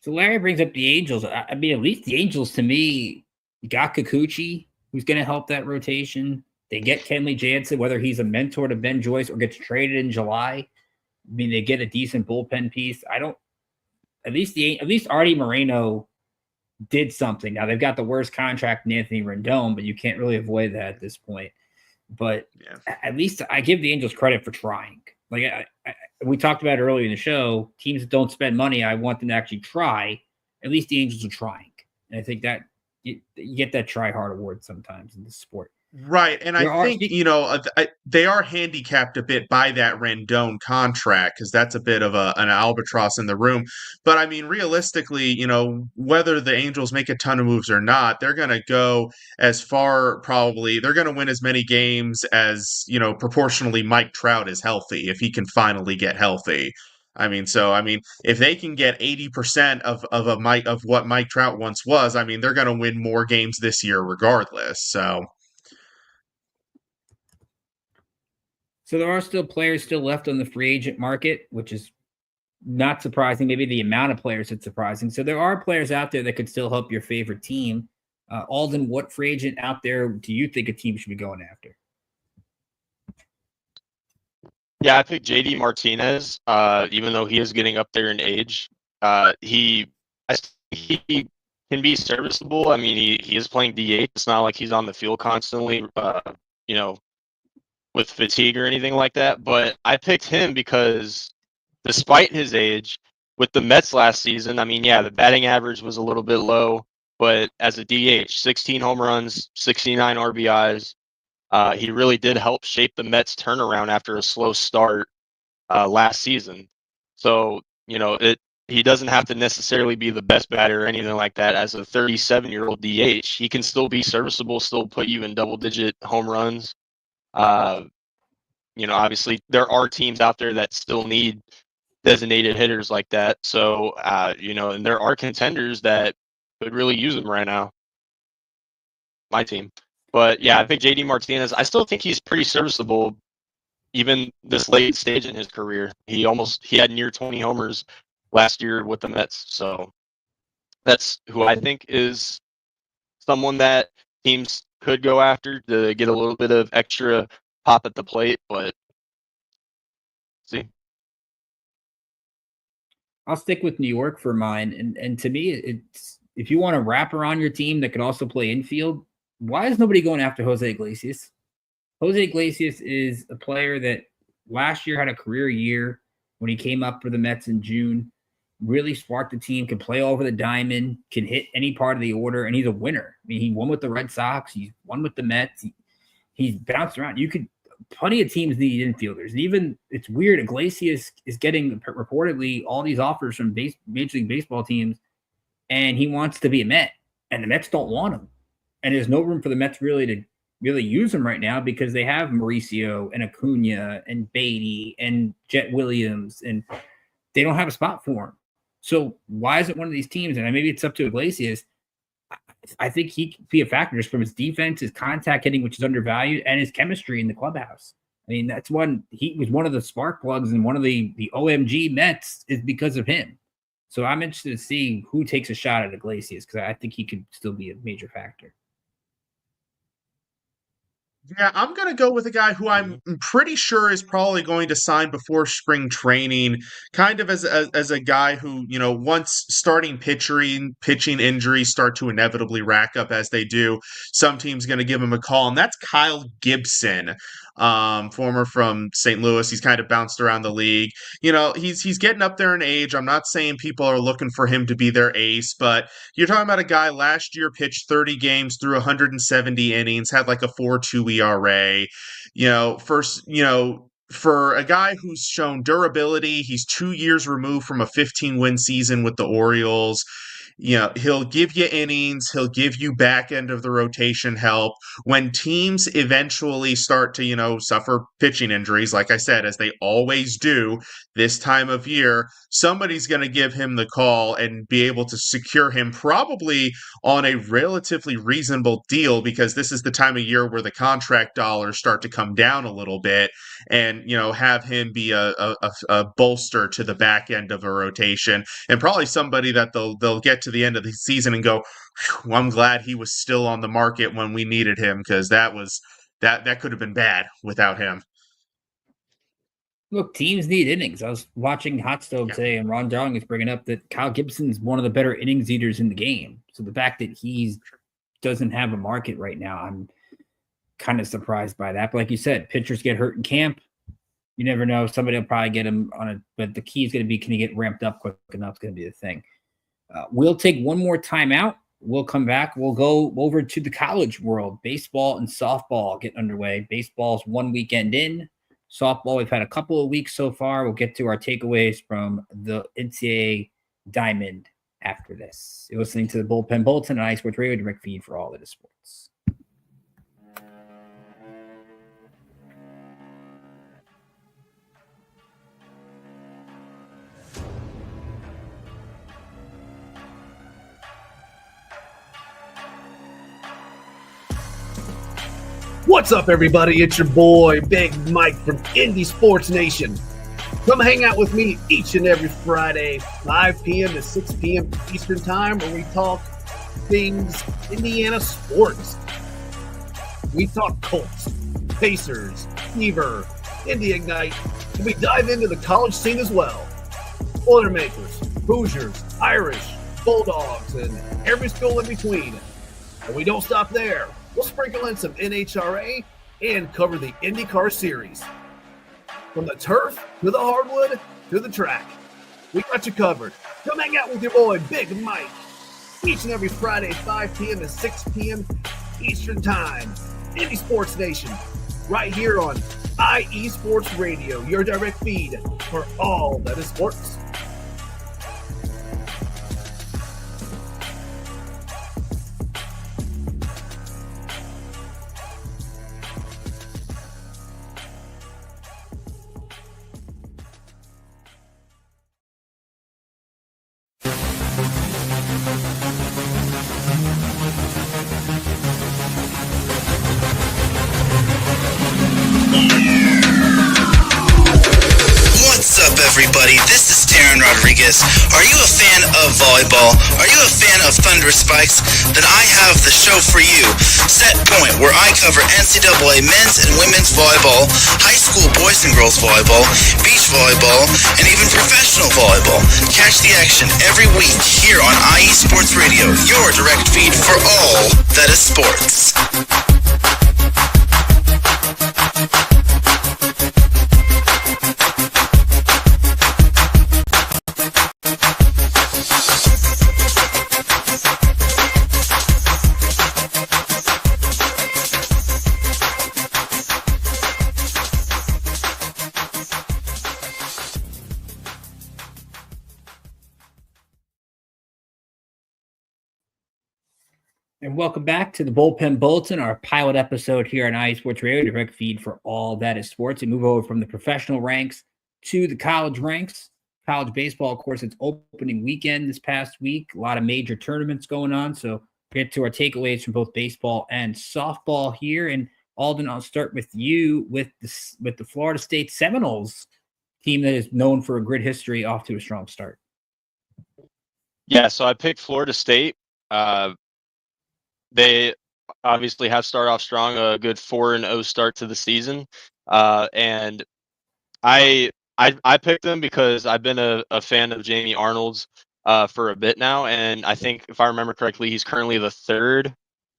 So Larry brings up the Angels. I mean, at least the Angels, to me, got Kikuchi, who's going to help that rotation. They get Kenley Jansen, whether he's a mentor to Ben Joyce or gets traded in July. I mean, they get a decent bullpen piece. At least Artie Moreno did something. Now they've got the worst contract in Anthony Rendon, but you can't really avoid that at this point. But at least I give the Angels credit for trying. Like we talked about earlier in the show, teams that don't spend money, I want them to actually try. At least the Angels are trying, and I think that you get that try hard award sometimes in this sport. Right, and I think they are handicapped a bit by that Rendon contract because that's a bit of an albatross in the room. But I mean, realistically, whether the Angels make a ton of moves or not, they're going to go as far. Probably they're going to win as many games as proportionally Mike Trout is healthy if he can finally get healthy. If they can get 80% of what Mike Trout once was, I mean, they're going to win more games this year regardless. So there are still players still left on the free agent market, which is not surprising. Maybe the amount of players is surprising. So there are players out there that could still help your favorite team. Alden, what free agent out there do you think a team should be going after? Yeah, I picked JD Martinez, even though he is getting up there in age. He can be serviceable. I mean, he is playing DH. It's not like he's on the field constantly, with fatigue or anything like that. But I picked him because despite his age, with the Mets last season, I mean, yeah, the batting average was a little bit low, but as a DH, 16 home runs, 69 RBIs. He really did help shape the Mets turnaround after a slow start last season. So, he doesn't have to necessarily be the best batter or anything like that. As a 37-year-old DH, he can still be serviceable, still put you in double-digit home runs. Obviously there are teams out there that still need designated hitters like that. So, and there are contenders that could really use him right now. My team. But yeah, I think JD Martinez, I still think he's pretty serviceable even this late stage in his career. He had near 20 homers last year with the Mets. So that's who I think is someone that teams could go after to get a little bit of extra pop at the plate, but see. I'll stick with New York for mine. And to me, it's if you want a wrapper on your team that can also play infield, why is nobody going after Jose Iglesias? Jose Iglesias is a player that last year had a career year when he came up for the Mets in June. Really sparked the team, can play over the diamond, can hit any part of the order, and he's a winner. I mean, he won with the Red Sox. He's won with the Mets. He's bounced around. Plenty of teams need infielders. And even it's weird, Iglesias is getting reportedly all these offers from Major League Baseball teams, and he wants to be a Met, and the Mets don't want him. And there's no room for the Mets really to use him right now because they have Mauricio and Acuna and Beatty and Jet Williams, and they don't have a spot for him. So why isn't one of these teams, and maybe it's up to Iglesias, I think he could be a factor just from his defense, his contact hitting, which is undervalued, and his chemistry in the clubhouse. I mean, he was one of the spark plugs, and one of the OMG Mets is because of him. So I'm interested to see who takes a shot at Iglesias because I think he could still be a major factor. Yeah, I'm going to go with a guy who I'm pretty sure is probably going to sign before spring training, kind of as a guy who, once starting pitching injuries start to inevitably rack up as they do, some team's going to give him a call, and that's Kyle Gibson. former from St. Louis. He's kind of bounced around the league. He's getting up there in age. I'm not saying people are looking for him to be their ace, but you're talking about a guy last year pitched 30 games through 170 innings, had like a 4.2 ERA. For a guy who's shown durability, he's 2 years removed from a 15-win season with the Orioles. He'll give you innings, he'll give you back end of the rotation help. When teams eventually start to, suffer pitching injuries, like I said, as they always do this time of year, somebody's going to give him the call and be able to secure him probably on a relatively reasonable deal, because this is the time of year where the contract dollars start to come down a little bit, and have him be a bolster to the back end of a rotation, and probably somebody that they'll get to the end of the season and go, well, I'm glad he was still on the market when we needed him, because that could have been bad without him. Look, teams need innings. I was watching Hot Stove today, and Ron Darling is bringing up that Kyle Gibson's one of the better innings eaters in the game. So the fact that he doesn't have a market right now, I'm kind of surprised by that. But like you said, pitchers get hurt in camp. You never know. Somebody will probably get him on it. But the key is going to be, can he get ramped up quick enough? It's going to be the thing. We'll take one more timeout. We'll come back. We'll go over to the college world. Baseball and softball get underway. Baseball's one weekend in. Softball, we've had a couple of weeks so far. We'll get to our takeaways from the NCAA Diamond after this. You're listening to the Bullpen Bulletin on iSports Radio, direct feed for all that is sports. What's up, everybody? It's your boy, Big Mike from Indie Sports Nation. Come hang out with me each and every Friday, 5 p.m. to 6 p.m. Eastern Time, where we talk things Indiana sports. We talk Colts, Pacers, Fever, Indy Ignite, and we dive into the college scene as well. Boilermakers, Hoosiers, Irish, Bulldogs, and every school in between. And we don't stop there. We'll sprinkle in some NHRA and cover the IndyCar series. From the turf to the hardwood to the track, we got you covered. Come hang out with your boy, Big Mike, each and every Friday, 5 p.m. to 6 p.m. Eastern Time. Indie Sports Nation, right here on IE Sports Radio, your direct feed for all that is sports. Everybody, this is Taryn Rodriguez. Are you a fan of volleyball? Are you a fan of Thunder Spikes? Then I have the show for you, Set Point, where I cover NCAA men's and women's volleyball, high school boys and girls volleyball, beach volleyball, and even professional volleyball. Catch the action every week here on IE Sports Radio, your direct feed for all that is sports. And welcome back to the Bullpen Bulletin, our pilot episode here on iSports Radio, direct feed for all that is sports. We move over from the professional ranks to the college ranks. College baseball, of course, it's opening weekend this past week. A lot of major tournaments going on. So we'll get to our takeaways from both baseball and softball here. And Alden, I'll start with you with the Florida State Seminoles, team that is known for a grit history, off to a strong start. Yeah, so I picked Florida State. They obviously have started off strong, a good 4-0 start to the season. And I picked them because I've been a fan of Jamie Arnold's for a bit now. And I think, if I remember correctly, he's currently the third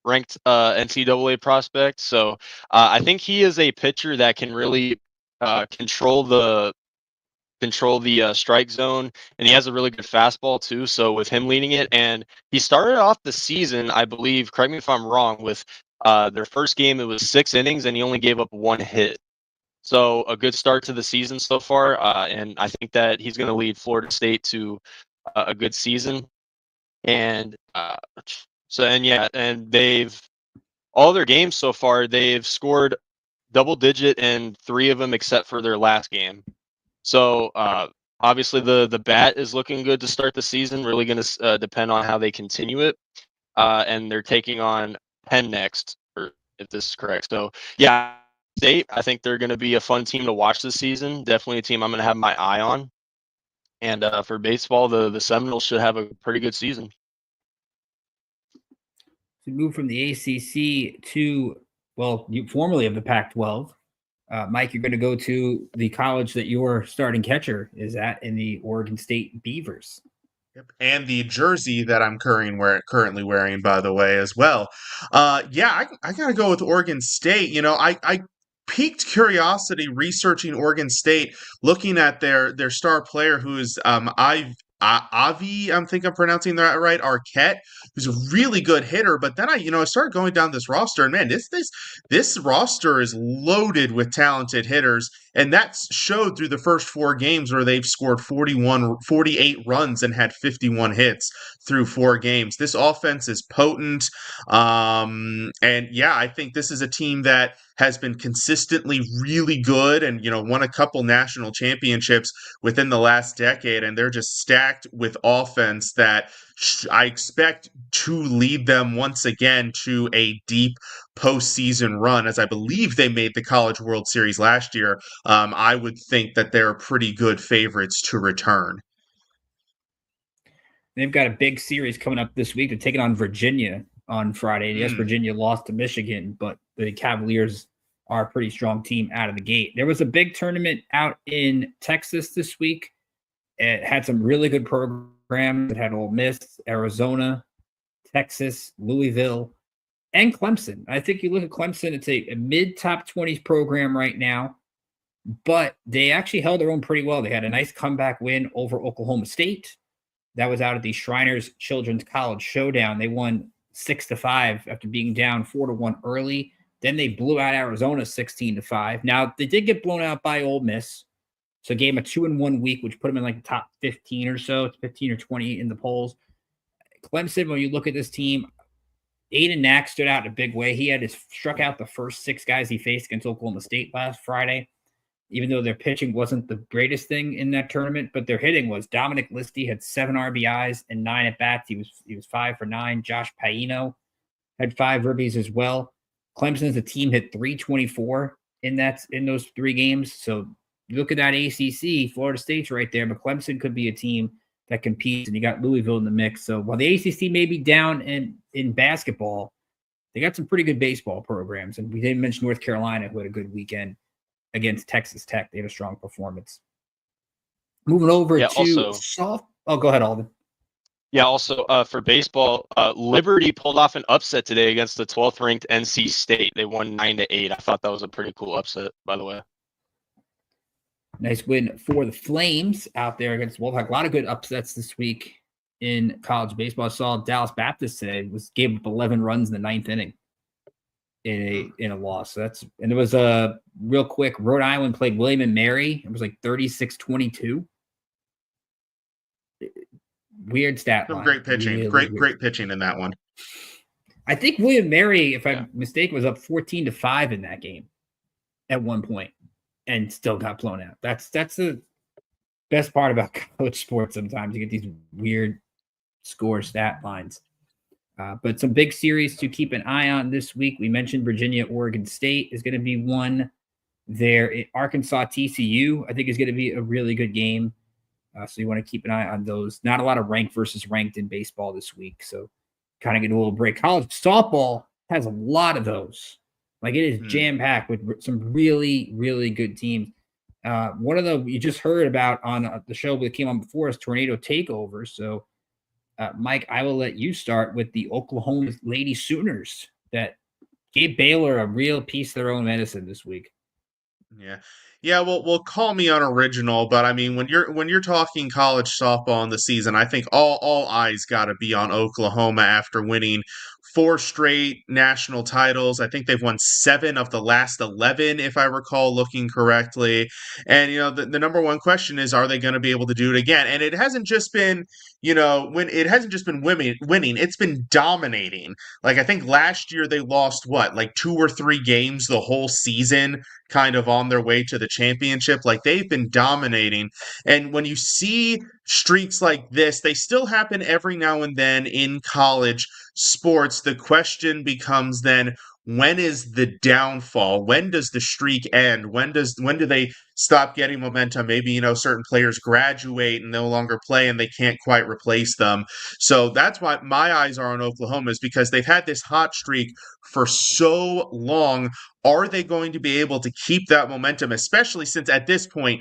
ranked NCAA prospect. So I think he is a pitcher that can really control the strike zone, and he has a really good fastball too. So with him leading it, and he started off the season, I believe, correct me if I'm wrong, with their first game, it was 6 innings and he only gave up 1 hit. So a good start to the season so far, and I think that he's going to lead Florida State to a good season. And and they've all their games so far, they've scored double digit in 3 of them except for their last game. So obviously the bat is looking good to start the season. Really going to depend on how they continue it. And they're taking on Penn next, or if this is correct. So yeah, State, I think they're going to be a fun team to watch this season. Definitely a team I'm going to have my eye on. And for baseball, the Seminoles should have a pretty good season. To move from the ACC to, well, you formerly of the Pac-12. Mike, you're going to go to the college that your starting catcher is at in the Oregon State Beavers. Yep. And the jersey that I'm currently wearing, by the way, as well. I got to go with Oregon State. I piqued curiosity researching Oregon State, looking at their star player who is Avi, I think I'm pronouncing that right, Arquette, who's a really good hitter. But then I started going down this roster, and man, this roster is loaded with talented hitters, and that's showed through the first 4 games where they've scored 48 runs and had 51 hits through 4 games. This offense is potent, and yeah, I think this is a team that has been consistently really good and won a couple national championships within the last decade, and they're just stacked with offense that I expect to lead them once again to a deep postseason run, as I believe they made the College World Series last year. I would think that they're pretty good favorites to return. They've got a big series coming up this week. They're taking on Virginia on Friday. Yes, Virginia lost to Michigan, but the Cavaliers are a pretty strong team out of the gate. There was a big tournament out in Texas this week. It had some really good programs. It had Ole Miss, Arizona, Texas, Louisville, and Clemson. I think you look at Clemson, it's a mid-top 20s program right now, but they actually held their own pretty well. They had a nice comeback win over Oklahoma State. That was out at the Shriners Children's College Showdown. They won 6-5 after being down 4-1 early. Then they blew out Arizona 16-5. Now, they did get blown out by Ole Miss. So gave them a 2-1 week, which put them in like the top 15 or so. It's 15 or 20 in the polls. Clemson, when you look at this team, Aiden Knack stood out in a big way. He struck out the first 6 guys he faced against Oklahoma State last Friday, even though their pitching wasn't the greatest thing in that tournament, but their hitting was. Dominic Listy had 7 RBIs and 9 at-bats. He was 5 for 9. Josh Paino had 5 ribbies as well. Clemson as a team hit 324 in those 3 games. So you look at that ACC, Florida State's right there, but Clemson could be a team that competes, and you got Louisville in the mix. So while the ACC may be down in basketball, they got some pretty good baseball programs. And we didn't mention North Carolina, who had a good weekend against Texas Tech. They had a strong performance. Moving over to soft. Oh, go ahead, Alden. Yeah, also for baseball, Liberty pulled off an upset today against the 12th ranked NC State. They won 9-8. I thought that was a pretty cool upset, by the way. Nice win for the Flames out there against Wolfpack. A lot of good upsets this week in college baseball. I saw Dallas Baptist today gave up 11 runs in the 9th inning in a loss. So and there was a real quick. Rhode Island played William and Mary. It was like 36-22. Weird stat line. Great pitching. Really great pitching in that one. I think William Mary, if I'm mistaken, was up 14-5 in that game at one point and still got blown out. That's the best part about college sports sometimes. You get these weird score stat lines. But some big series to keep an eye on this week. We mentioned Virginia, Oregon State is going to be one there. Arkansas, TCU, I think is going to be a really good game. So you want to keep an eye on those. Not a lot of ranked versus ranked in baseball this week. So kind of get a little break. College softball has a lot of those. Like it is jam-packed with some really, really good teams. One of them you just heard about on the show that came on before is Tornado Takeover. So Mike, I will let you start with the Oklahoma Lady Sooners that gave Baylor a real piece of their own medicine this week. Yeah. Yeah, well, call me unoriginal, but I mean, when you're talking college softball in the season, I think all eyes got to be on Oklahoma after winning 4 straight national titles. I think they've won 7 of the last 11, if I recall looking correctly. And the number one question is, are they going to be able to do it again? And it hasn't just been, when it hasn't just been winning, it's been dominating. Like I think last year they lost what, like 2 or 3 games the whole season, kind of on their way to the championship. Like they've been dominating. And when you see streaks like this, they still happen every now and then in college sports. The question becomes then, when is the downfall? When does the streak end? When do they stop getting momentum? Maybe, certain players graduate and no longer play and they can't quite replace them. So that's why my eyes are on Oklahoma, is because they've had this hot streak for so long. Are they going to be able to keep that momentum, especially since at this point,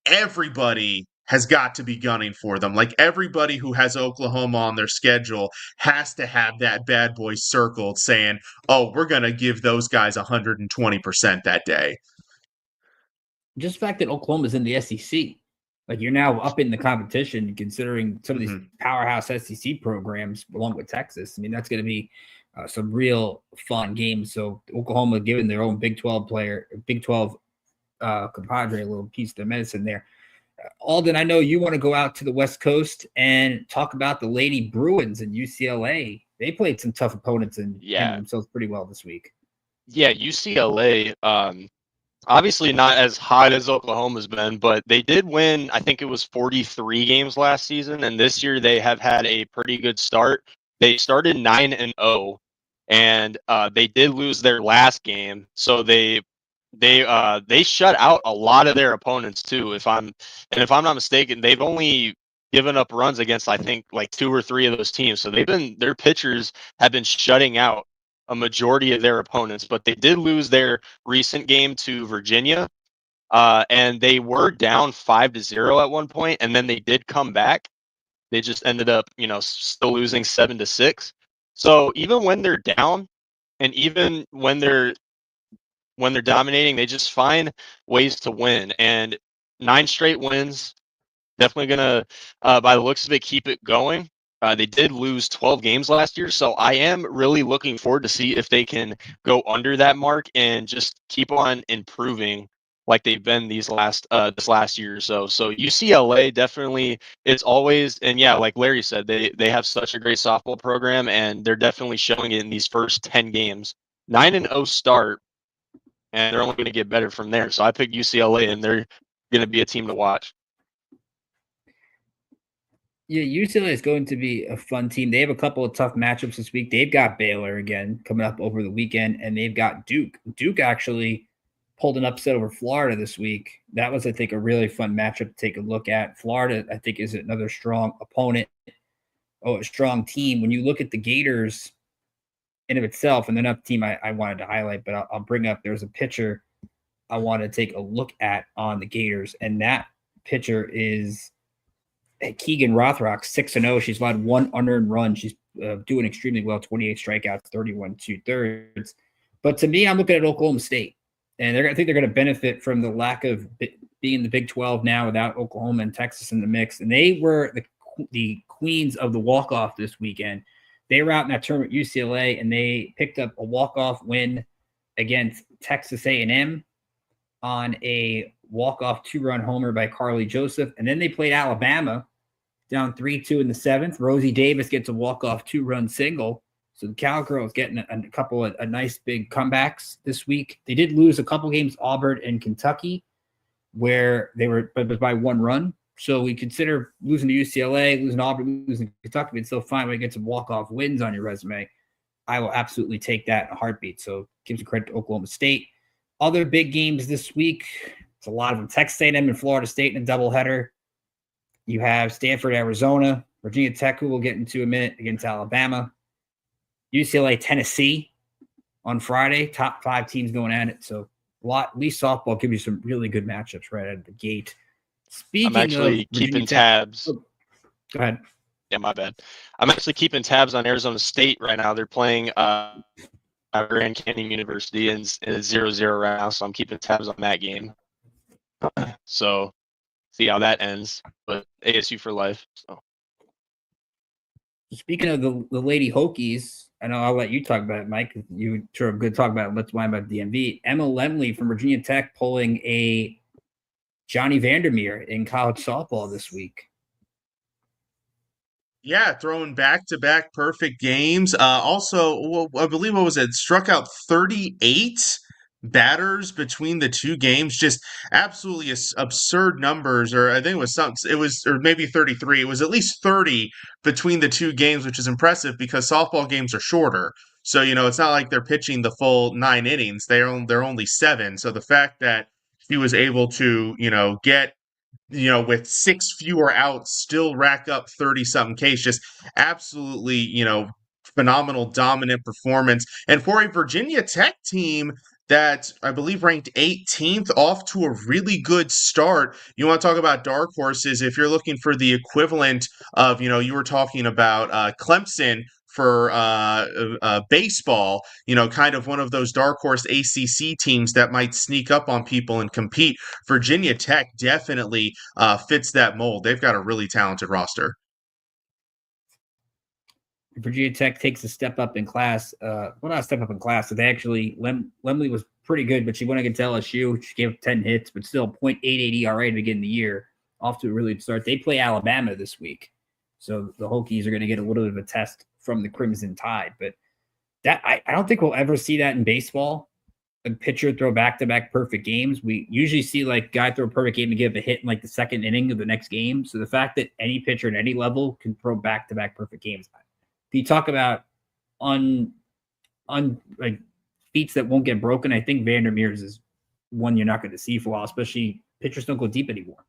everybody has got to be gunning for them? Like everybody who has Oklahoma on their schedule has to have that bad boy circled saying, oh, we're going to give those guys 120% that day. Just the fact that Oklahoma's in the SEC, like you're now up in the competition, considering some of these powerhouse SEC programs along with Texas. I mean, that's going to be some real fun games. So Oklahoma giving their own Big 12 compadre a little piece of their medicine there. Alden, I know you want to go out to the West Coast and talk about the Lady Bruins and UCLA. They played some tough opponents and handled themselves pretty well this week. Yeah, UCLA, obviously not as hot as Oklahoma's been, but they did win, I think it was 43 games last season, and this year they have had a pretty good start. They started 9-0, and they did lose their last game, so they shut out a lot of their opponents too. If I'm not mistaken, they've only given up runs against, I think, like 2 or 3 of those teams. So their pitchers have been shutting out a majority of their opponents, but they did lose their recent game to Virginia, and they were down 5-0 at one point, and then they did come back. They just ended up, still losing 7-6. So even when they're down, and even when they're dominating, they just find ways to win. And 9 straight wins, definitely gonna, by the looks of it, keep it going. They did lose 12 games last year, so I am really looking forward to see if they can go under that mark and just keep on improving like they've been this last year or so. So UCLA definitely, it's always, and yeah, like Larry said, they have such a great softball program, and they're definitely showing it in these first 10 games. 9-0 start, and they're only going to get better from there. So I picked UCLA, and they're going to be a team to watch. Yeah, UCLA is going to be a fun team. They have a couple of tough matchups this week. They've got Baylor again coming up over the weekend, and they've got Duke. Duke actually pulled an upset over Florida this week. That was, I think, a really fun matchup to take a look at. Florida, I think, is another strong opponent. A strong team. When you look at the Gators in of itself, and they're not the team I wanted to highlight, but I'll bring up, there's a pitcher I want to take a look at on the Gators, and that pitcher is Keegan Rothrock, 6-0. She's allowed 1 unearned run. She's doing extremely well, 28 strikeouts, 31 2/3. But to me, I'm looking at Oklahoma State, and I think they're going to benefit from the lack of being the Big 12 now without Oklahoma and Texas in the mix. And they were the queens of the walk-off this weekend. They were out in that tournament at UCLA, and they picked up a walk-off win against Texas A&M on a walk-off 2-run homer by Carly Joseph. And then they played Alabama down 3-2 in the 7th. Rosie Davis gets a walk-off 2-run single. So the Cowgirls getting a couple of nice big comebacks this week. They did lose a couple games, Auburn and Kentucky, where they were by 1 run. So we consider losing to UCLA, losing to Auburn, losing to Kentucky, but still find a way to get some walk-off wins on your resume. I will absolutely take that in a heartbeat. So give some credit to Oklahoma State. Other big games this week, it's a lot of them. Texas A&M and Florida State in a doubleheader. You have Stanford, Arizona, Virginia Tech, who we'll get into in a minute, against Alabama. UCLA, Tennessee on Friday. Top 5 teams going at it. So at least softball give you some really good matchups right out of the gate. Speaking I'm actually of keeping Virginia Tech, tabs. go ahead. Yeah, my bad. I'm actually keeping tabs on Arizona State right now. They're playing Grand Canyon University, and it's 0-0 right now, so I'm keeping tabs on that game. So see how that ends. But ASU for life. So. Speaking of the Lady Hokies, I know I'll let you talk about it, Mike. You sure good to talk about it. Let's whine about DMV. Emma Lemley from Virginia Tech pulling a Johnny Vandermeer in college softball this week. Yeah, throwing back-to-back perfect games. Also, I believe what was it? Struck out 38 batters between the two games. Just absolutely absurd numbers. Or I think it was or maybe 33. It was at least 30 between the two games, which is impressive because softball games are shorter. So it's not like they're pitching the full 9 innings. They're only 7. So the fact that he was able to get with 6 fewer outs, still rack up 30 something Ks. Just absolutely, phenomenal, dominant performance. And for a Virginia Tech team that I believe ranked 18th, off to a really good start. You want to talk about dark horses? If you're looking for the equivalent of, you were talking about Clemson for baseball, kind of one of those dark horse ACC teams that might sneak up on people and compete. Virginia Tech definitely fits that mold. They've got a really talented roster. Virginia Tech takes a step up in class. Well, not a step up in class. So they actually, Lemley was pretty good, but she went against LSU. She gave 10 hits, but still 0.88 ERA to begin the year. Off to a really good start. They play Alabama this week. So the Hokies are going to get a little bit of a test from the Crimson Tide. But that I don't think we'll ever see that in baseball. A pitcher throw back-to-back perfect games. We usually see like guy throw a perfect game to give a hit in like the second inning of the next game. So the fact that any pitcher at any level can throw back-to-back perfect games. If you talk about on like feats that won't get broken, I think Vandermeer's is one you're not going to see for a while, especially pitchers don't go deep anymore.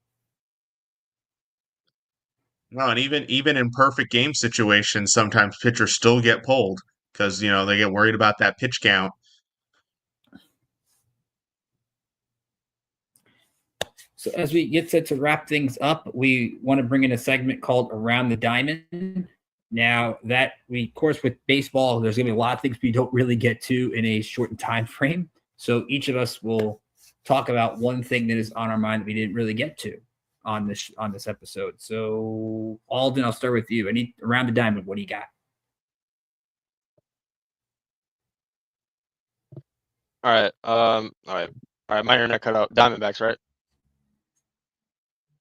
No, and even in perfect game situations, sometimes pitchers still get pulled because they get worried about that pitch count. So as we get set to wrap things up, we want to bring in a segment called Around the Diamond. Now that of course, with baseball, there's going to be a lot of things we don't really get to in a shortened time frame. So each of us will talk about one thing that is on our mind that we didn't really get to on this episode. So Alden, I'll start with you. Around the Diamond, what do you got? All right. All right. My internet cut out. Diamondbacks, right?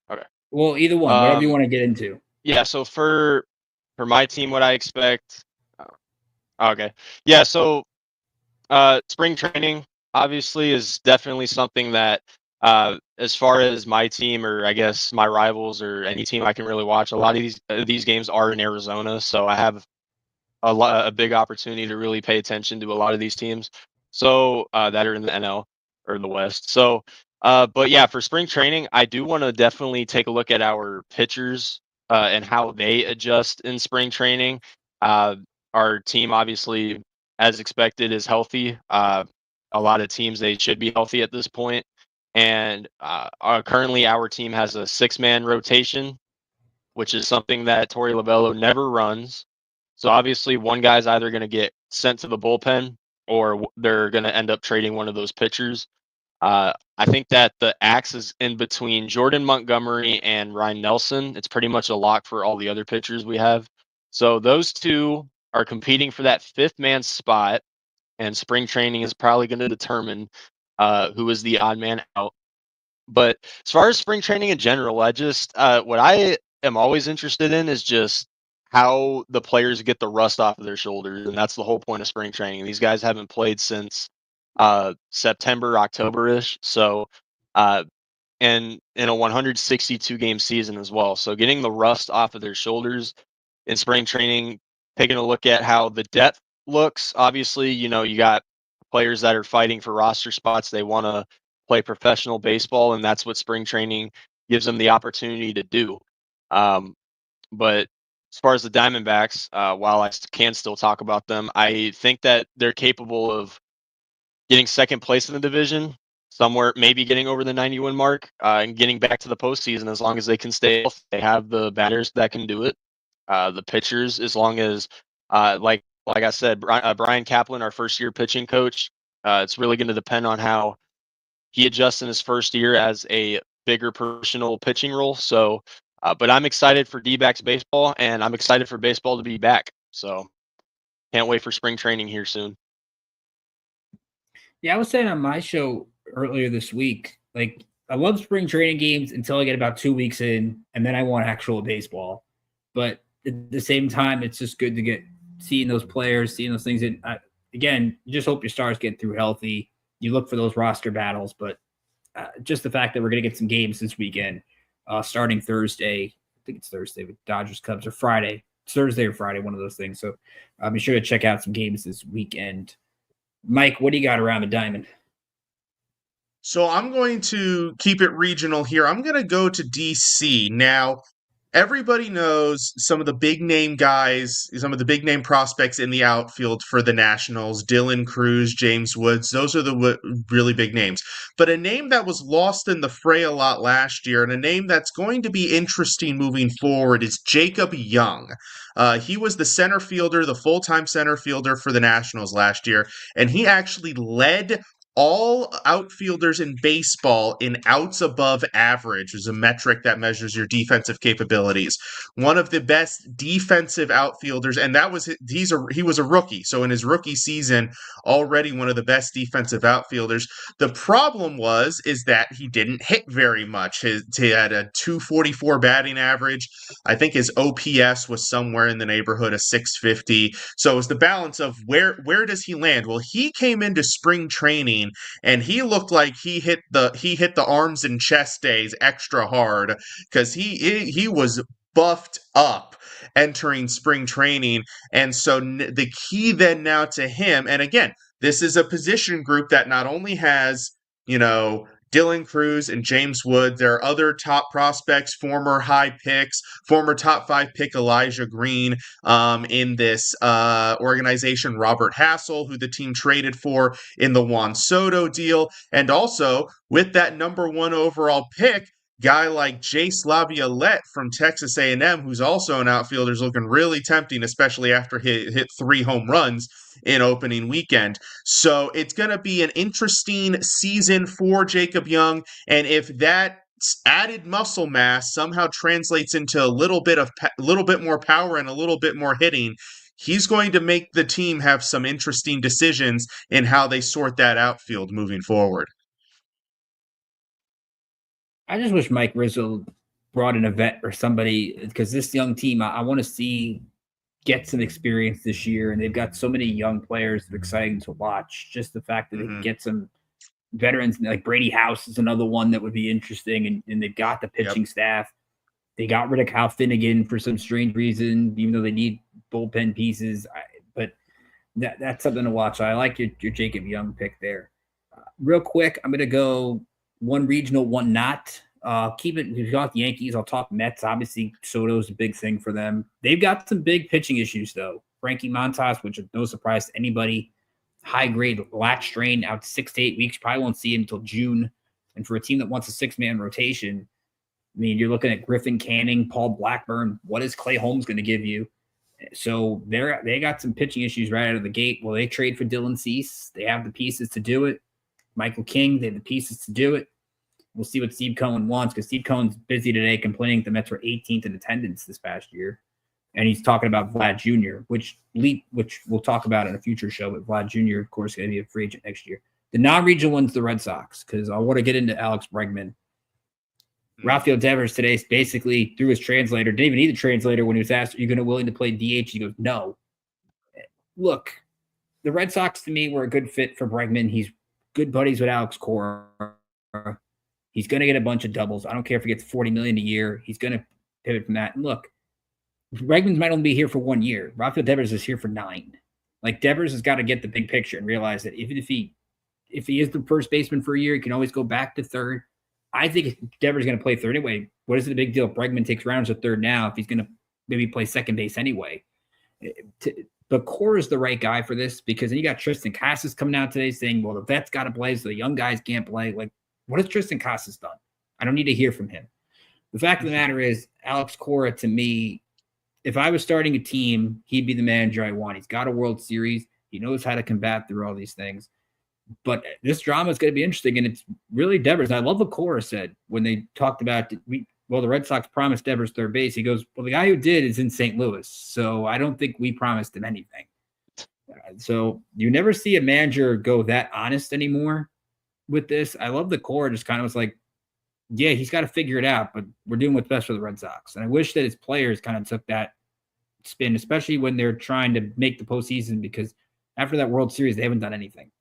Okay. Well, either one, whatever you want to get into. Yeah. So for my team, what I expect. Okay. Yeah. So spring training obviously is definitely something that, as far as my team or I guess my rivals or any team I can really watch, a lot of these games are in Arizona, so I have a big opportunity to really pay attention to a lot of these teams. So that are in the NL or the West. So, but yeah, for spring training, I do want to definitely take a look at our pitchers and how they adjust in spring training. Our team, obviously, as expected, is healthy. A lot of teams, they should be healthy at this point. And currently, our team has a 6-man rotation, which is something that Torey Lovello never runs. So obviously, one guy's either going to get sent to the bullpen or they're going to end up trading one of those pitchers. I think that the axe is in between Jordan Montgomery and Ryan Nelson. It's pretty much a lock for all the other pitchers we have. So those two are competing for that 5th-man spot, and spring training is probably going to determine who is the odd man out. But as far as spring training in general, I just what I am always interested in is just how the players get the rust off of their shoulders, and that's the whole point of spring training. These guys haven't played since September, October-ish, so and in a 162 game season as well. So getting the rust off of their shoulders in spring training, taking a look at how the depth looks. Obviously, you got players that are fighting for roster spots. They want to play professional baseball, and that's what spring training gives them the opportunity to do. But as far as the Diamondbacks, while I can still talk about them, I think that they're capable of getting second place in the division, somewhere maybe getting over the 90-win mark, and getting back to the postseason as long as they can stay healthy. They have the batters that can do it. the pitchers, as long as like I said, Brian Kaplan, our first year pitching coach, it's really going to depend on how he adjusts in his first year as a bigger personal pitching role. So, but I'm excited for D-backs baseball, and I'm excited for baseball to be back. So, can't wait for spring training here soon. Yeah, I was saying on my show earlier this week, like I love spring training games until I get about 2 weeks in, and then I want actual baseball. But at the same time, it's just good to get seeing those players, seeing those things. And again, you just hope your stars get through healthy. You look for those roster battles, but just the fact that we're going to get some games this weekend, starting Thursday. I think it's Thursday with Dodgers Cubs, or Friday. It's Thursday or Friday, one of those things. So be sure to check out some games this weekend. Mike, what do you got around the diamond? So I'm going to keep it regional here. I'm going to go to DC. Now, everybody knows some of the big name guys, some of the big name prospects in the outfield for the Nationals: Dylan Cruz, James Woods. Those are the really big names. But a name that was lost in the fray a lot last year, and a name that's going to be interesting moving forward, is Jacob Young. He was the center fielder, the full-time center fielder for the Nationals last year, and he actually led all outfielders in baseball in outs above average, is a metric that measures your defensive capabilities. One of the best defensive outfielders, and that was he was a rookie. So in his rookie season, already one of the best defensive outfielders. The problem is that he didn't hit very much. He had a 244 batting average. I think his OPS was somewhere in the neighborhood of 650. So it was the balance of where does he land? Well, he came into spring training and he looked like he hit the arms and chest days extra hard, because he was buffed up entering spring training. And so the key then now to him, and again, this is a position group that not only has, Dylan Cruz and James Wood. There are other top prospects, former high picks, former top 5 pick Elijah Green in this organization, Robert Hassel, who the team traded for in the Juan Soto deal. And also, with that number 1 overall pick, guy like Jace Laviolette from Texas A&M, who's also an outfielder, is looking really tempting, especially after he hit 3 home runs in opening weekend. So it's going to be an interesting season for Jacob Young, and if that added muscle mass somehow translates into a little bit more power and a little bit more hitting, he's going to make the team have some interesting decisions in how they sort that outfield moving forward. I just wish Mike Rizzo brought in a vet or somebody, because this young team, I want to see get some experience this year, and they've got so many young players that are exciting to watch. Just the fact that they can get some veterans, like Brady House is another one that would be interesting, and they've got the pitching staff. They got rid of Kyle Finnegan for some strange reason, even though they need bullpen pieces. But that's something to watch. I like your Jacob Young pick there. Real quick, I'm going to go one regional, one not. Keep it. If you got the Yankees, I'll talk Mets. Obviously, Soto's a big thing for them. They've got some big pitching issues, though. Frankie Montas, which is no surprise to anybody. High-grade lat strain out 6 to 8 weeks. Probably won't see him until June. And for a team that wants a 6-man rotation, I mean, you're looking at Griffin Canning, Paul Blackburn. What is Clay Holmes going to give you? So they got some pitching issues right out of the gate. Well, they trade for Dylan Cease. They have the pieces to do it. Michael King, they have the pieces to do it. We'll see what Steve Cohen wants, because Steve Cohen's busy today complaining the Mets were 18th in attendance this past year. And he's talking about Vlad Jr., which we'll talk about in a future show. But Vlad Jr., of course, going to be a free agent next year. The non-regional one's the Red Sox, because I want to get into Alex Bregman. Rafael Devers today basically, through his translator, didn't even need the translator when he was asked, are you going to willing to play DH? He goes, no. Look, the Red Sox to me were a good fit for Bregman. He's good buddies with Alex Cora. He's going to get a bunch of doubles. I don't care if he gets $40 million a year. He's going to pivot from that. And look, Bregman might only be here for 1 year. Rafael Devers is here for 9. Like, Devers has got to get the big picture and realize that even if he is the first baseman for a year, he can always go back to third. I think Devers is going to play third anyway. What is the big deal? Bregman takes rounds at third now if he's going to maybe play second base anyway. But Cora is the right guy for this, because then you got Tristan Casas coming out today saying, well, the vets got to play, so the young guys can't play. Like, what has Tristan Casas done? I don't need to hear from him. The fact of the matter is, Alex Cora, to me, if I was starting a team, he'd be the manager I want. He's got a World Series. He knows how to combat through all these things. But this drama is going to be interesting, and it's really Devers. I love what Cora said when they talked about the Red Sox promised Devers third base. He goes, well, the guy who did is in St. Louis, so I don't think we promised him anything. So you never see a manager go that honest anymore with this. I love the Cora just kind of was like, yeah, he's got to figure it out, but we're doing what's best for the Red Sox. And I wish that his players kind of took that spin, especially when they're trying to make the postseason, because after that World Series, they haven't done anything.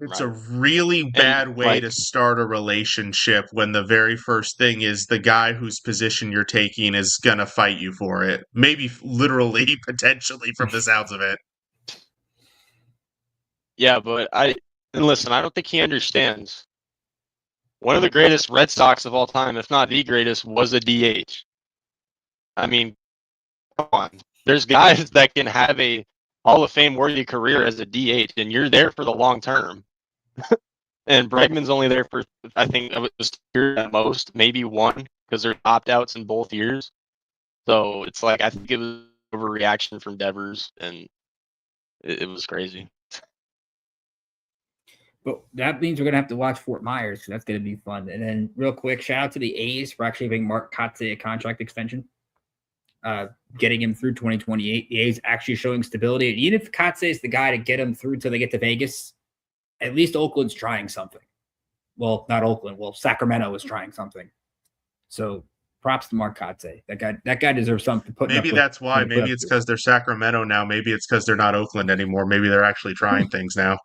It's a really bad way to start a relationship when the very first thing is the guy whose position you're taking is going to fight you for it. Maybe literally, potentially, from the sounds of it. Yeah, but listen, I don't think he understands. One of the greatest Red Sox of all time, if not the greatest, was a DH. I mean, come on. There's guys that can have a Hall of Fame worthy career as a DH, and you're there for the long term. And Bregman's only there for, I think, it was 2 years at most, maybe 1, because there's opt-outs in both years. So it's like, I think it was an overreaction from Devers, and it was crazy. But that means we're going to have to watch Fort Myers, so that's going to be fun. And then real quick, shout out to the A's for actually giving Mark Kotsay a contract extension, getting him through 2028. The A's actually showing stability. And even if Kotsay is the guy to get him through till they get to Vegas, at least Oakland's trying something. Well, not Oakland. Well, Sacramento is trying something. So props to Mark Kotsay. That guy deserves something. Maybe that's why. Maybe it's because they're Sacramento now. Maybe it's because they're not Oakland anymore. Maybe they're actually trying things now.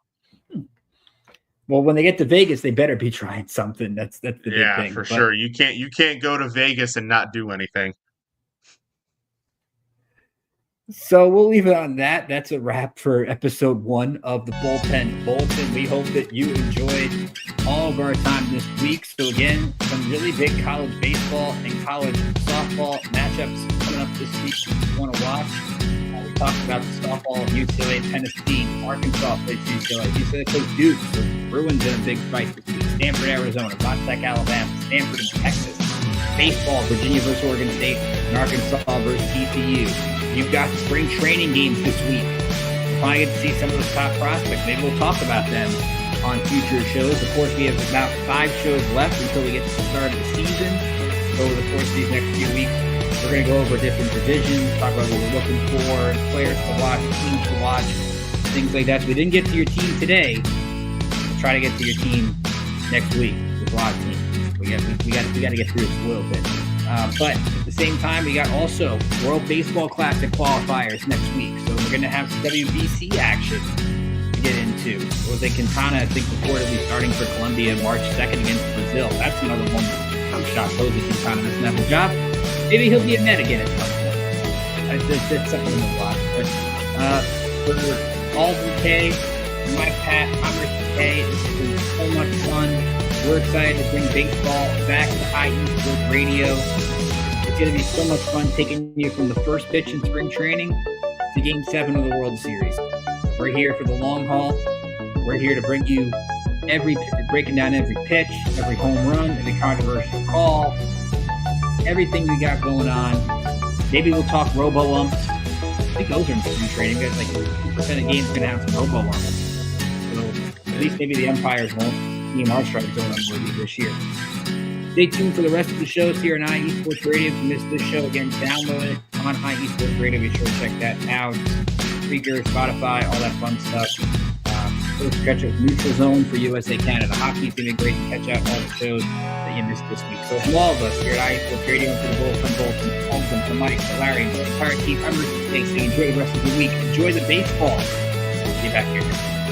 Well, when they get to Vegas, they better be trying something. That's the big thing. Yeah, for sure. You can't go to Vegas and not do anything. So we'll leave it on that. That's a wrap for episode 1 of the Bullpen Bulletin. We hope that you enjoyed all of our time this week. So again, some really big college baseball and college softball matchups coming up this week if you want to watch. We talked about the softball of UCLA, Tennessee, Arkansas plays UCLA. UCLA plays Duke, so Bruins in a big fight this week. Stanford, Arizona, Tech, Alabama, Stanford and Texas. Baseball, Virginia versus Oregon State, and Arkansas versus TCU. You've got spring training games this week. We'll probably get to see some of those top prospects. Maybe we'll talk about them on future shows. Of course, we have about 5 shows left until we get to the start of the season. Over the course of these next few weeks, we're going to go over different divisions, talk about what we're looking for, players to watch, teams to watch, things like that. So we didn't get to your team today. We'll try to get to your team next week. There's a lot of teams. We got to get through this a little bit. But at the same time, we got also World Baseball Classic qualifiers next week. So we're going to have some WBC action to get into. Jose Quintana, I think, reportedly starting for Colombia March 2nd against Brazil. That's another one. I'm shocked Jose Quintana doesn't have a job. Maybe he'll be a Met again at some point. That's something to watch. But for Alden K, Mike Patt, I'm Ricky K. This has been so much fun. We're excited to bring baseball back to IE Sports Radio. It's going to be so much fun taking you from the first pitch in spring training to Game 7 of the World Series. We're here for the long haul. We're here to bring you breaking down every pitch, every home run, every controversial call, everything we got going on. Maybe we'll talk robo-umps. I think those are in spring training. We got like 2% of games going to have some robo-umps. So at least maybe the umpires won't. Team our strike zone unworthy this year. Stay tuned for the rest of the shows here on IE Sports Radio. If you missed this show, again, download it on IE Sports Radio. Be sure to check that out. Spreaker, Spotify, all that fun stuff. First catch up Neutral Zone for USA Canada Hockey. It's going to be great to catch out all the shows that you missed this week. So from all of us here at IE Sports Radio and for the Bullpen, Alden, to Mike, to Larry, and to the entire team, I'm Ricky Stacey. Enjoy the rest of the week. Enjoy the baseball. See you back here.